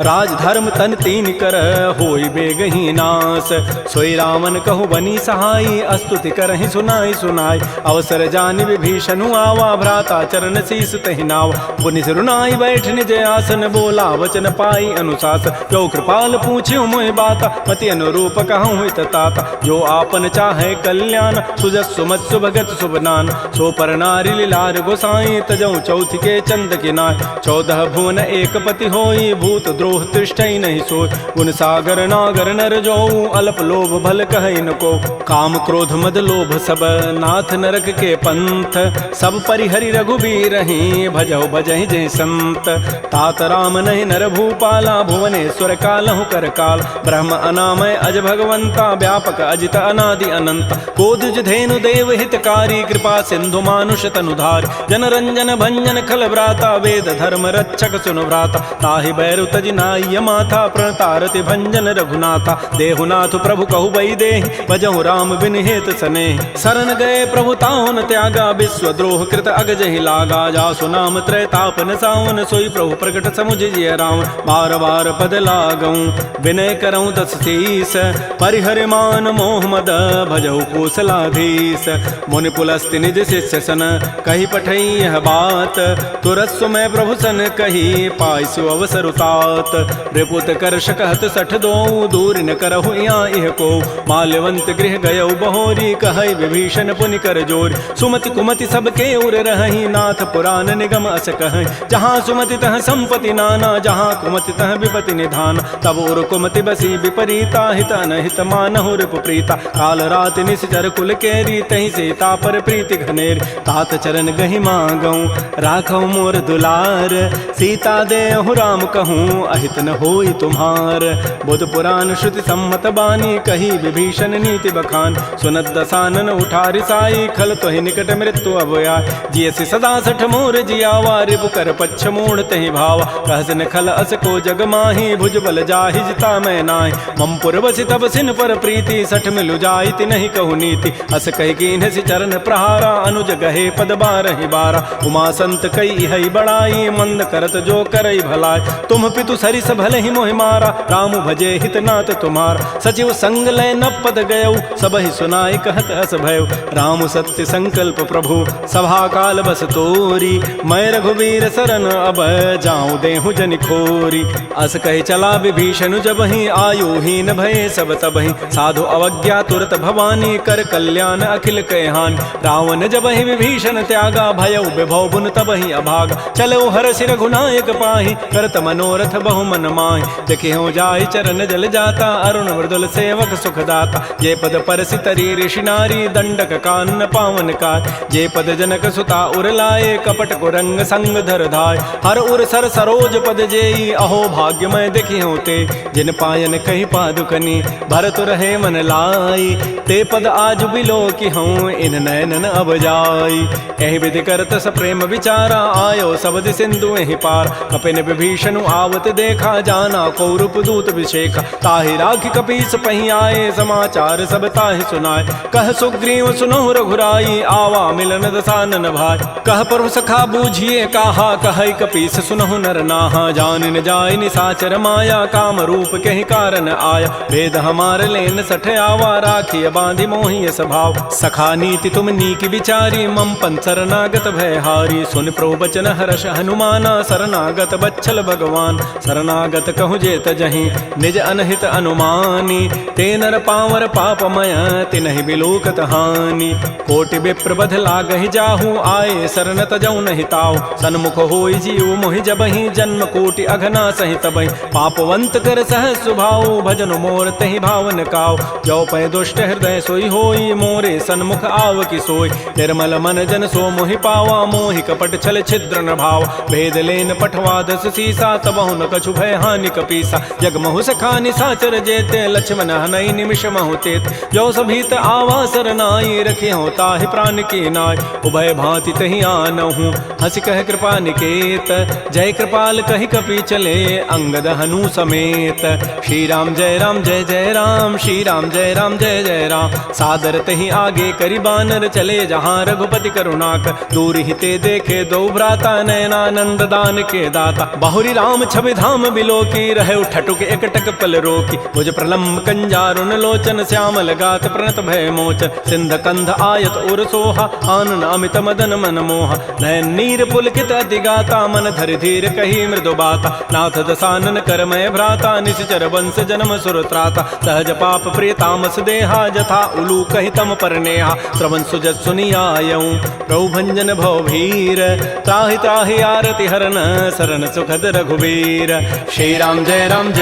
राज धर्म तन तीन कर होई बेगही नास सोई रामन कहु बनी सहाई अस्तुति करहि सुनाई सुनाई अवसर जानि विभीषणु आवा भ्राता चरण शीस तहि नावा पुनि सिरुनाई बैठ निज आसन बोला वचन पाई अनुशास जो कृपाल पूछ्यो मोहि बाता मति अनुरूप कहूँ हित ताता जो आपन चाहे कल्याण सुजस सुमत सुभगत सुबनान सो पर नारी लीलार गोसाई तजऊ चौथ के चंद किनाय 14 भुवन एक पति होई भूत द्रोह तिष्ठई नहीं सोय गुण सागर नागर नर जो अल्प लोभ भल कहै न को काम क्रोध मद लोभ सब नाथ नरक के पंथ सब परिहरि रघुबीर ही भजौ भजहि जय संत तात राम नहीं नर भूपाला भुवनेश्वर कालहु कर काल ब्रह्म अनामय अज भगवंता व्यापक अजित अनादि अनंत कोदज धेनु देव हितकारी कृपा सिंधु मानुष तनुधार जन रंजन भंजन खल व्राता वेद धर्म रक्षक सुनु व्राता ताहि बैरु तज नाय माथा प्रणतारति भंजन रघुनाथा देहुनाथ प्रभु कहु बई देहि भजहु राम बिन हेत सने शरण गए प्रभु ताहुन त्यागा विश्व द्रोह कृत अगजहि लागा जासु नाम त्रैतापन सावन सोई प्रभु प्रकट समुझिय राम बार बार पद लागऊं विनय करऊं दस शीस परिहर मान मोह मद भजहु कौशलाधीश मुनि पुलस्ति निज शिष्य सन कही पठई यह बात तुरस्व में प्रभु सन कही पाइसु अवसर उतात रिपुत कर शकहत सठ दो दूर न करहु यहाँ इह को माल्यवंत गृह गयौ बहोरी कहई विभीषण पुनि कर जोर सुमति कुमति सबके उर रही नाथ पुराण निगम अस कह जहाँ सुमति तह संपति नाना जहाँ कुमति तह विपति निधान तब उर कुमति बसी विपरीता हित अनहित मानहु रिपु प्रीता काल रात निश्चर कुल केरी तही सीता पर प्रीति घनेर तात चरण गहि मांगऊं राखौ मोर दुलार। सीता देहु राम कहूँ अहित न होई तुम्हार। बुध पुराण श्रुति सम्मत बानी कही विभीषण नीति बखान। सुनत दसानन उठारि साई खल तोहि निकट मृत्यु अब आए। जियसि सदा सठ मोर जियावा रिपु कर पच्छ मूढ़ तहि भावा। कहसन खल अस को जग माही भुज बल जाहि जिता मैं नाहि। मम पुर बसि तब सिन पर प्रीति सठ मिलु जाइति नहीं कहु नीति। अस कहि कीन्हसि चरण प्रहारा अनुज गहे पद बारहि बारा। उमा संत कई हई बड़ाई मंद करत जो करई भलाई। तुम पितु सरिस भले ही मोहि मारा राम भजे हित नाथ तुम्हारा। सचिव संग लय न पद गयऊ सब ही सुनाई कहत अस भयऊ। राम सत्य संकल्प प्रभु सभा काल बस तोरी। मैं रघुवीर सरन अब जाऊं देहु जनि खोरी। अस कहि चला विभीषण जब ही आयुहीन भये सब तबहि। साधु अवज्ञा तुरत भवानी कर कल्याण अखिल कहान। रावण जब ही विभीषण त्यागा भयऊ विभव बुन तबहि अभागा। चलो हर सिर रघुनायक पाहि करत मनोरथ बहु मन माहि। देखियो जाहि चरण जल जाता अरुण मृदुल सेवक सुखदाता। जे पद परसि तरी ऋषि नारी दंडक कानन पावन काय। जे पद जनक सुता उर लाए कपट कुरंग संग धर धाय। हर उर सर सरोज पद जेई अहो भाग्य मैं देखियो ते। जिन पायन कही पादुकनी भरत रहे मन लाई। ते पद आज बिलो कि हूँ इन नयनन अब जाई। एहि विधि करत स प्रेम विचारा आयो सबद सिंधु एहि पार। कपिन विभीषण आवत देखा जाना कौरूप दूत विशेखा। ताहि राखि कपीस पही आए समाचार सब ताहि सुनाए। कह सुग्रीव सुनहु रघुराई आवा मिलन दसानन भाई। कह प्रभु सखा बूझिए काहा कहई कपीस सुनहु नर नाहा। जान न जाय निसाचर माया काम रूप कहि कारण आया। भेद हमार लेन सठ आवा राखिय बांधि मोहि स्वभाव। सखा नीति तुम नीक विचारी मम पन शरणागत भय हारी। सुन प्रभु बचन हर्ष हनुमाना शरणागत बच्छल भगवान। शरणागत कहु जेत जहीं निज अनहित अनुमानी। ते नर पावर पापमय तिनहि बिलोकत हानि। कोटि विप्र बध लागहि जाहू आए शरण तजौ नहीं ताऊ। सन्मुख होई जीव मोहि जबहि जन्म कोटि अघना सहि तबहि। पापवंत कर सह सुभाऊ भजन मोर तहि भावन काऊ। जो पै दुष्ट हृदय सोई होई मोरे सन्मुख आव कि सोई। निर्मल मन जन सो मोहि पावा मोहि कपट छल छिद्र न भाव। भेद लेन पठवा दस सीसा तबहु न कछु भय हानि कपीसा। जग महु सखा निसाचर जेते लक्ष्मण हनई निमिष महु तेत। जो सभीत आवा सरनाई रखे हो ताहि प्राण की नाय। उभय भांति तहि आनहु हंस कह कृपा निकेत। जय कृपाल कहि कपि चले अंगद हनु समेत। श्री राम जय जय राम श्री राम जय जय राम। सादर तहि आगे करि बानर चले जहाँ रघुपति करुणाक। दूर हिते देखे दो भ्राता नयनानंद दान के दाता। बहुरी राम छवि धाम बिलो की रहे ठटुक एकटक पल रोकी। भुज प्रलम्ब कंजारुन लोचन श्यामल गात प्रणत भय मोचन। सिंध कंध आयत उर सोहा आनन अमित मदन मन मोहा। नयन नीर पुलकित अति गाता मन धरि धीर कही मृदु बाता। नाथ दसानन करमय भ्राता निश्चर वंश जन्म सुर त्राता। सहज पाप प्रिय तामस देहा जथा उलू कहि तम पर नेहा। श्रवण सुजत सुनियायऊं प्रभु भंजन भव भीर। त्राहि त्राहि आरति हरन शरण सुखद रघुवीर। श्री राम जय राम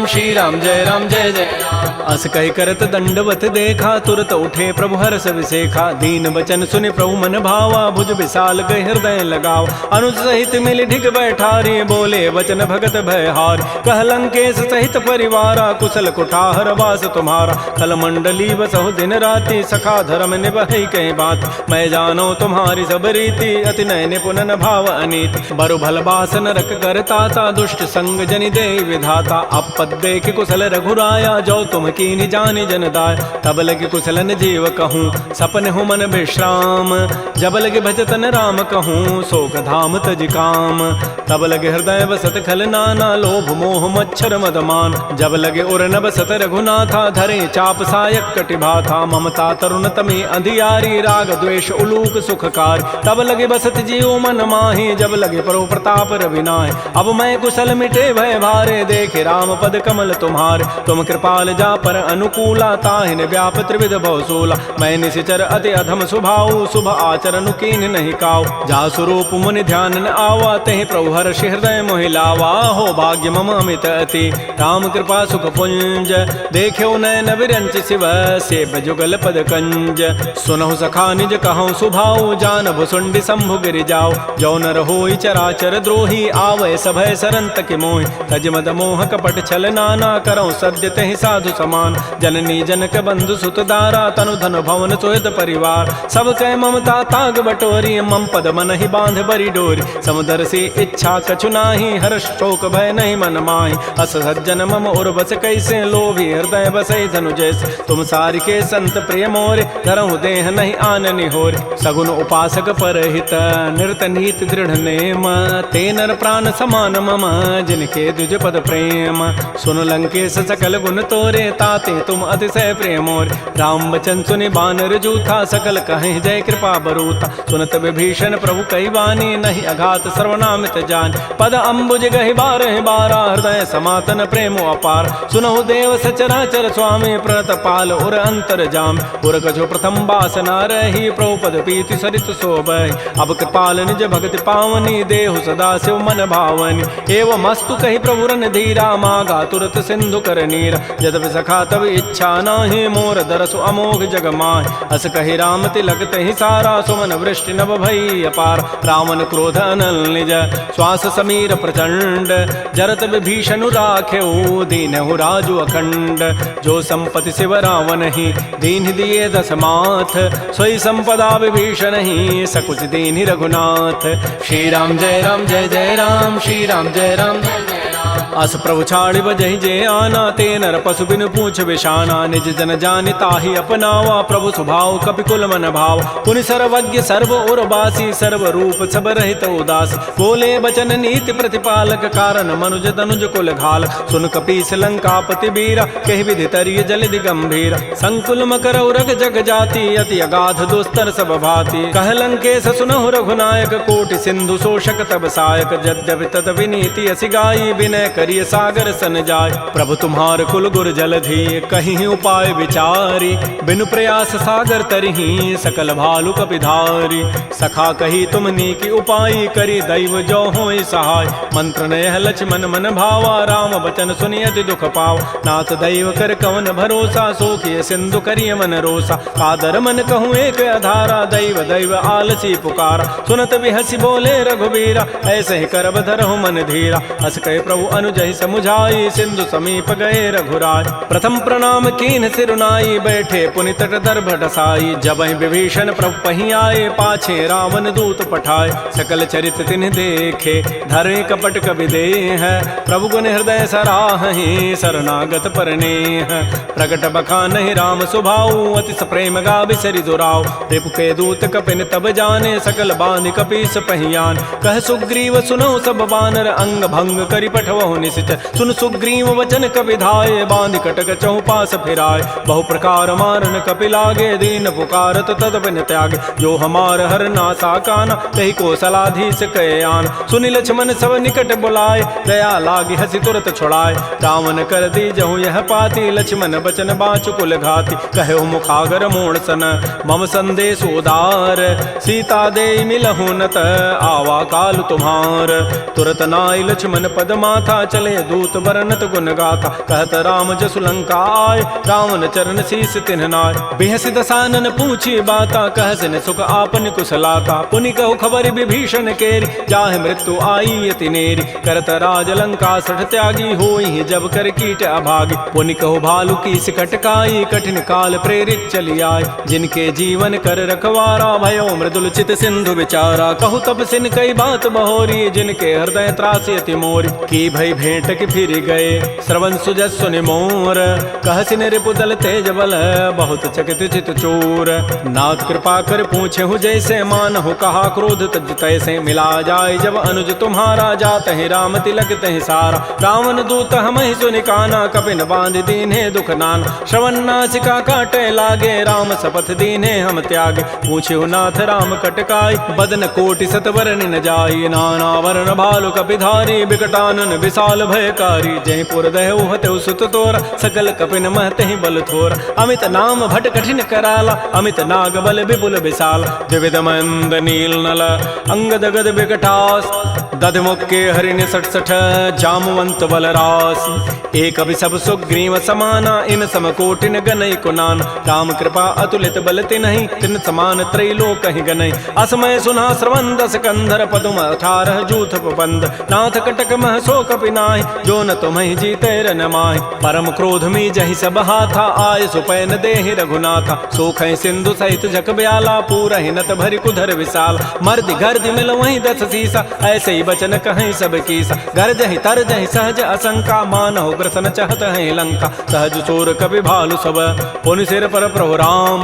श्री राम जय जय राम। अस कहि करत दंडवत देखा तुरत उठे प्रभु हर्ष विसेखा। दीन बचन सुनि प्रभु मन भावा भुज विशाल गहि हृदय लगाव। अनुज सहित मिल ढिग बैठारी बोले वचन भगत भय हार। कह लंकेश सहित परिवारा कुशल कुठार वास तुम्हारा। खल मंडली बसहु दिन राति सखा धर्म निभहि कहीं बात। मैं जानो तुम्हारी सब रीति अति नय निपुण भाव अनीति। बरु भल बास नरक करताता दुष्ट संग जनि दे विधाता। अपद देख कुशल रघुराया जो तुम कीनि जानि जन दाय। तब लगे कुशलन जीव कहूँ सपन हो मन विश्राम। जब लगे भजतन राम कहूँ शोक धाम तज काम। तब लगे हृदय बसत खल नाना लोभ मोह मच्छर मदमान। जब लगे उर न बसत रघुनाथा धरे चाप सायक कटिभा था। ममता तरुण तमी अंधियारी राग द्वेष उलूक सुखकार। तब लगे बसत जीव मन माही जब लगे परो प्रताप रविनाय। अब मैं कुशल मिटे भय भारे देखे राम पद कमल तुम्हारे। तुम कृपाल जा पर अनुकूला ताहिन व्याप त्रिविध भवसूला। मैं निशिचर अति अधम स्वभाव शुभ आचरण कीन नहीं काव। जा स्वरूप मुनि ध्यान न आवा तहि प्रभु हर्षि हृदय मोहि लावा। हो भाग्य मम अमित अति राम कृपा सुख पुंज। देख्यो नयन विरंच शिव सेव जुगल पद कंज। सुनहु सखा निज कहूँ सुभाऊ जान भुसुंडी शंभु गिरि जाओ जो नर होई चराचर द्रोही आवै सभय सरंत के मोहि तज मद मोह कपट छल नाना करऊँ सद्य तहि साधु समान जननी जनक बंधु सुत दारा तनु धन भवन सोहद परिवार सब कह ममता ताग बटोरी मम पद मन ही बांध बरी डोरी समुदर से इच्छा कछु नाही हर्ष शोक भय नहीं मन माही अस सज्जन मम उर्वस कैसे लोभी हृदय बसई धनु जैसे तुम सारि के संत प्रिय मोरे धरहु देह नहीं आननि होरे सगुन उपासक परहित निरत नीत दृढ़ नेम ते नर प्राण समान मम जिनके द्विज पद प्रेम सुन लंकेश सकल गुण तोरे ताते तुम अतिशय प्रेम मोरे राम वचन सुनि बानर जूथा सकल कहें जय कृपा बरूता सुनत विभीषण प्रभु कई वाणी नहीं अघात सर्वनामित जान पद अम्बुज गहि बारह बारा हृदय समातन प्रेम अपार सुनहु देव सचराचर स्वामी प्रणत पाल उर अंतर जाम उर कछो प्रथम बासना रही प्रभुपद पीति सरित शोभय अब कृपाल निज भगति पावनी देहु सदा शिव मन भावनी एवं मस्तु कही प्रभुरन धीरा मागा तुरत सिंधु कर नीर यद्यपि सखा तब इच्छा नाही मोर दरसु अमोघ जग माय अस कही राम तिलक तहि सारा सुमन वृष्टि नभ भई अपार रावण क्रोध अनल निज श्वास समीर प्रचंड जरत विभीषण राख्यो दीनहु राजु अखंड जो संपति शिव रावण ही दीन दिए दस माथ सोई संपदा विभीषण ही सकुच दीन रघुनाथ श्री राम जय राम श्री राम जय राम अस प्रभु छाड़ बजहि जे आना ते नर पशु बिनु पूछ विशाना निज जन जानि ताहि अपनावा प्रभु स्वभाव कपिकुल मन भाव पुनि सर्वज्ञ सर्व उर्वासी सर्व रूप सब रहित उदास बोले बचन नीति प्रतिपालक कारण मनुज तनुज कुल घाल सुन कपीस लंकापति बीरा कहि विधि तरिय जलधि गंभीर संकुल मकर उरग जग जाति अति अगाध दुस्तर सब भाति कह लंकेश सुनहु रघुनायक कोटि सिंधु शोषक तब सायक यद्यपि तद विनीति असि गाई विनय करिय सागर सन जाय प्रभु तुम्हार कुल गुर जलधि कहीं उपाय विचारी बिनु प्रयास सागर तरही सकल भालु कपिधारी सखा कही तुम नीकी उपाय करी दैव जो होई सहाय मंत्र नयह लक्ष्मण मन भावा राम बचन सुनि अति दुख पाव नाथ दैव कर कवन भरोसा सोखिय सिंधु करिय मन रोसा कादर मन कहूँ एक अधारा दैव दैव आलसी पुकारा सुनत बिहसी बोले रघुबीरा ऐसे ही करब धरहु मन धीरा हस कहे प्रभु अनुजहि समुझाई सिंधु समीप गए रघुराय प्रथम प्रणाम कीन सिरुनाई बैठे पुनि तट दर्भ ढसाई जबहि विभीषण प्रभु पही आए पाछे रावण दूत पठाए सकल चरित तिन्ह देखे धरे कपट कवि देह प्रभु गुण हृदय सराहि शरणागत परनेह प्रकट बखानहि राम सुभाऊ अति प्रेम गावि सरि दुराव रिपु के दूत कपिन तब जाने सकल बांधि कपीस पहियान कह सुग्रीव सुनो सब बानर अंग भंग करि पठवहु निशिचर सुन सुग्रीव वचन कविधाय बांधि कटक चहुपास फिराय बहु प्रकार मारन कपि लागे दीन पुकारत तद बिन त्यागे जो हमार हर नासा काना तहि को सलाधीस कयान सुनि लक्ष्मण सब निकट बुलाए दया लागी हसी तुरत छुड़ाए रावण कर दी जहु यह पाती लक्ष्मण बचन बाचु कुल घाती कहो मुखागर मोण सन मम संदेश उदार सीता दे मिलहु नत आवा काल तुम्हार तुरत नाई लक्ष्मण पद माथा चले दूत बरनत गुण गाथा कहत राम जसु लंका आय रावण चरण शीस तिन्ह नाय बिहस दसानन पूछी बाता कहसन सुख आपन कुशलाता पुनि कहु खबर विभीषण केरी जाहि मृत्यु आई यति नेरी करत राज लंका सठ त्यागी होई जब कर कीट अभागी पुनि कहु भालु की सिकटकाई कठिन काल प्रेरित चली आय जिनके जीवन कर रखवारा भयो मृदुल चित सिंधु विचारा कहु तब सिन कई बात बहोरी जिनके हृदय त्रासी अति मोरी की भई भेंट की फिर गए श्रवण सुजस सुनि मोर कहसिन रिपुदल तेज बल बहुत चकित चित चोर नाथ कृपा कर पूछे हूँ जैसे मान हो कहा क्रोध तज तैसे मिला जाए जब अनुज तुम्हारा जात है राम तिलक तहि सारा रावण दूत हम ही सुनि काना कपिन बांध दीन्हे दुख नाना श्रवण नासिका काटे लागे राम शपथ दीन्हे हम त्यागे पूछे नाथ राम कटकाई बदन कोटि सतवरण न जाई नाना वर्ण भालु कपिधारी विकटानन विशाल काल भयकारी, जय पुर दह उहते सुत तोरा, सकल कपिन महते ही बल थोर। अमित नाम भट कठिन कराला, अमित नाग बल विपुल विशाल, द्विविध मंद नील नल अंगद गद विकटास, दध मुक्के हरिण सठ सठ जामवंत बलरास। एक अभि सब सुग्रीव समाना, इन समकोटिन गनई कुनान, राम कृपा अतुलित बल तिन्हि, तिन समान त्रैलोक ही गनई। असमय सुना श्रवण दस कंधर, पदुम 18 जूथ प्रबंध, नाथ कटक मह सो कपि नाहि, जो न तुम्हि जीते रन माहि। परम क्रोध मी जहि सब हाथा, आय सुपैन देहि रघुनाथा, सोखै सिंधु सहित जग ब्याला, पूरहि नत भरि कुधर विशाल। मर्दि गर्दि मिल वहीं 10 सीसा, ऐसे ही बचन कहीं सब कीसा। गरजहि तरजहि सहज असंका, मानहु ग्रसन चहत हैं लंका। सहज चोर कपि भालु सब, पुनि सिर पर प्रभु राम,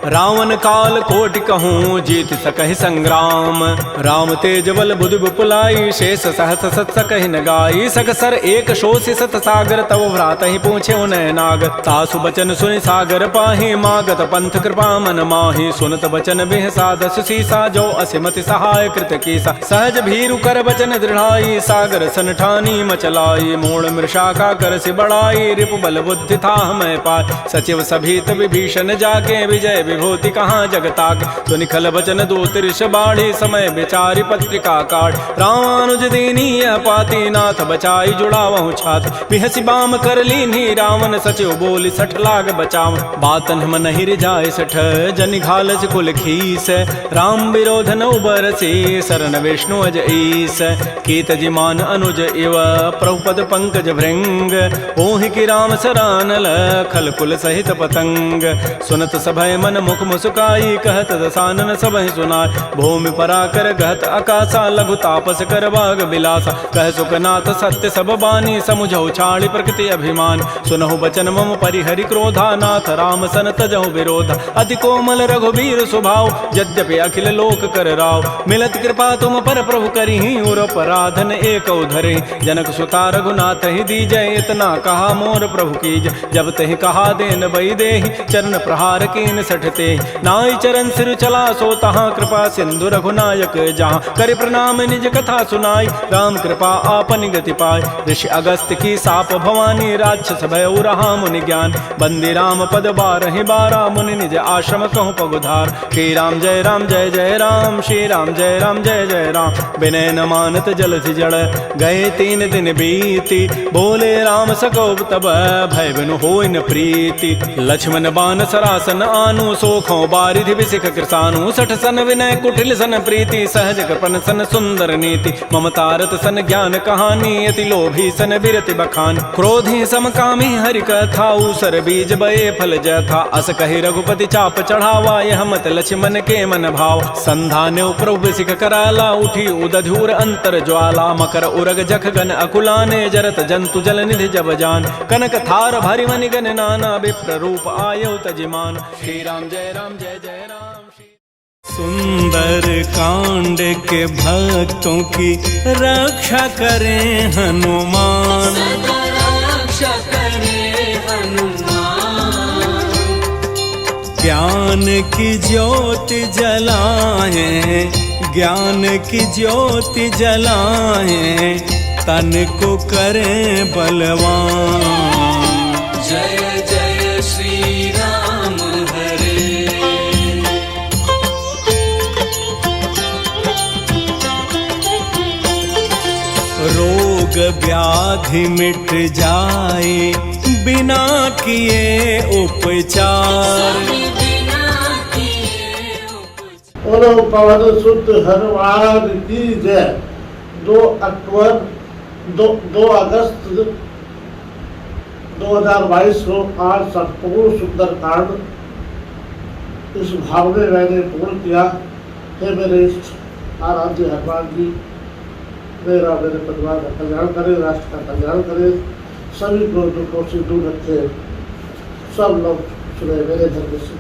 रावण काल कोटि कहूँ जीत सकहि संग्राम। राम तेज बल बुद्धि विपुलाई, शेष सहस सत सकहि न गाई। सकसर एक शोषि सत सागर, तव भ्रात ही पूछे उनय नाग। तासु बचन सुनि सागर पाहि, मागत पंथ कृपा मन माहि। सुनत बचन बिह साधस सीसा, जो असिमति सहाय कृत कीसा। सहज भीरु कर बचन दृढ़ाई, सागर सन ठानी मचलाई। मूढ़ मृषा का कर सि बढ़ाई, रिपु बल बुद्धि था मैं पाय। सचिव सभीत विभीषण जाके, विजय विभूति कहाँ जगताके। सुनि खल बचन दो तिरिष बाढ़ी, समय विचारि पत्रिका काढ़। रामानुज दीनीय पाती, नाथ बचाई जुड़ावहु छाती। बिहसि बाम कर लीन्ही रावण, सचिव बोली 60 लाग बचाव। बातन हम नहीं रिझाए 60, जनि घालस कुल खीस। राम विरोधन उबरसी, शरण विष्णु अज ईस। कीत जिमान अनुज इव, प्रभुपद पंकज भृंग। ओहि की राम सरानल, खल कुल सहित पतंग। सुनत सभय मन मुख मुस्काई, कहत दसानन सबहि सुनाय। भूमि पराकर गहत आकाशा, लघु तापस कर बाग बिलासा। कह सुखनाथ सत्य सब बानी, समुझौ छाड़ी प्रकृति अभिमान। सुनहु बचन मम परिहरि क्रोधा, नाथ राम सन तजहु विरोधा। अति कोमल रघुबीर स्वभाव, यद्यपि अखिल लोक कर राव। मिलत कृपा तुम पर प्रभु करिहि, उर पराधन एक धरि। जनक सुता रघुनाथ ही दीजय, इतना कहा मोर प्रभु कीज। जब तहि कहा देन बई देहि, चरण प्रहार कीन 60 तेहि। नाई चरण सिर चला सो तहाँ, कृपा सिंधु रघुनायक जहाँ। कर प्रणाम निज कथा सुनाई, राम कृपा आपन गति पाय। ऋषि अगस्त की साप भवानी, राक्षस भय रहा मुनि ज्ञान। बंदी राम पद 12 12, मुनि निज आश्रम कहूँ पगुधार। श्री राम जय राम जय जय राम, श्री राम जय राम जय जय राम। विनय न मानत जलधि जड़, गए 3 दिन बीती। बोले राम सकोब तब, भय बिनु होय न प्रीति। लक्ष्मण बान सरासन आनु, सोखों बारिधि बिसिख कृसानु। 60 सन विनय कुटिल सन प्रीति, सहज कृपन सन सुंदर नीति। ममतारत सन ज्ञान कहानी, अति लोभी सन बिरति बखान। क्रोधी समकामी हरि कथा, ऊसर बीज बये फल जथा। अस कहि रघुपति चाप चढ़ावा, यह मत लक्ष्मण के मन भाव। संधान्यो प्रभु सिख कराला, उठी उदधूर अंतर ज्वाला। मकर उरग जख गन अकुलाने, जरत जंतु जल निधि जब जान। कनक थार भारि मनि गन नाना, विप्र रूप आयो तजिमान। श्री राम जय राम। सुंदर कांड के भक्तों की रक्षा करें हनुमान, रक्षा करें हनुमान। ज्ञान की ज्योति जलाएं, ज्ञान की ज्योति जलाएं, तन को करें बलवान। जय जय श्री राम हरे। रोग व्याधि मिट जाए, बिना किए उपचार। बोलो पवन सुत हनुमान की जय। 2 अगस्त 2022 को आज संपूर्ण सुंदरकांड इस भाव में मैंने पूर्ण किया। हे मेरे इष्ट आराध्य हनुमान जी, मेरे परिवार का कल्याण करे, राष्ट्र का कल्याण करे, सभी को दुखों से दूर रखे। सब लोग सुने मेरे धर्म से।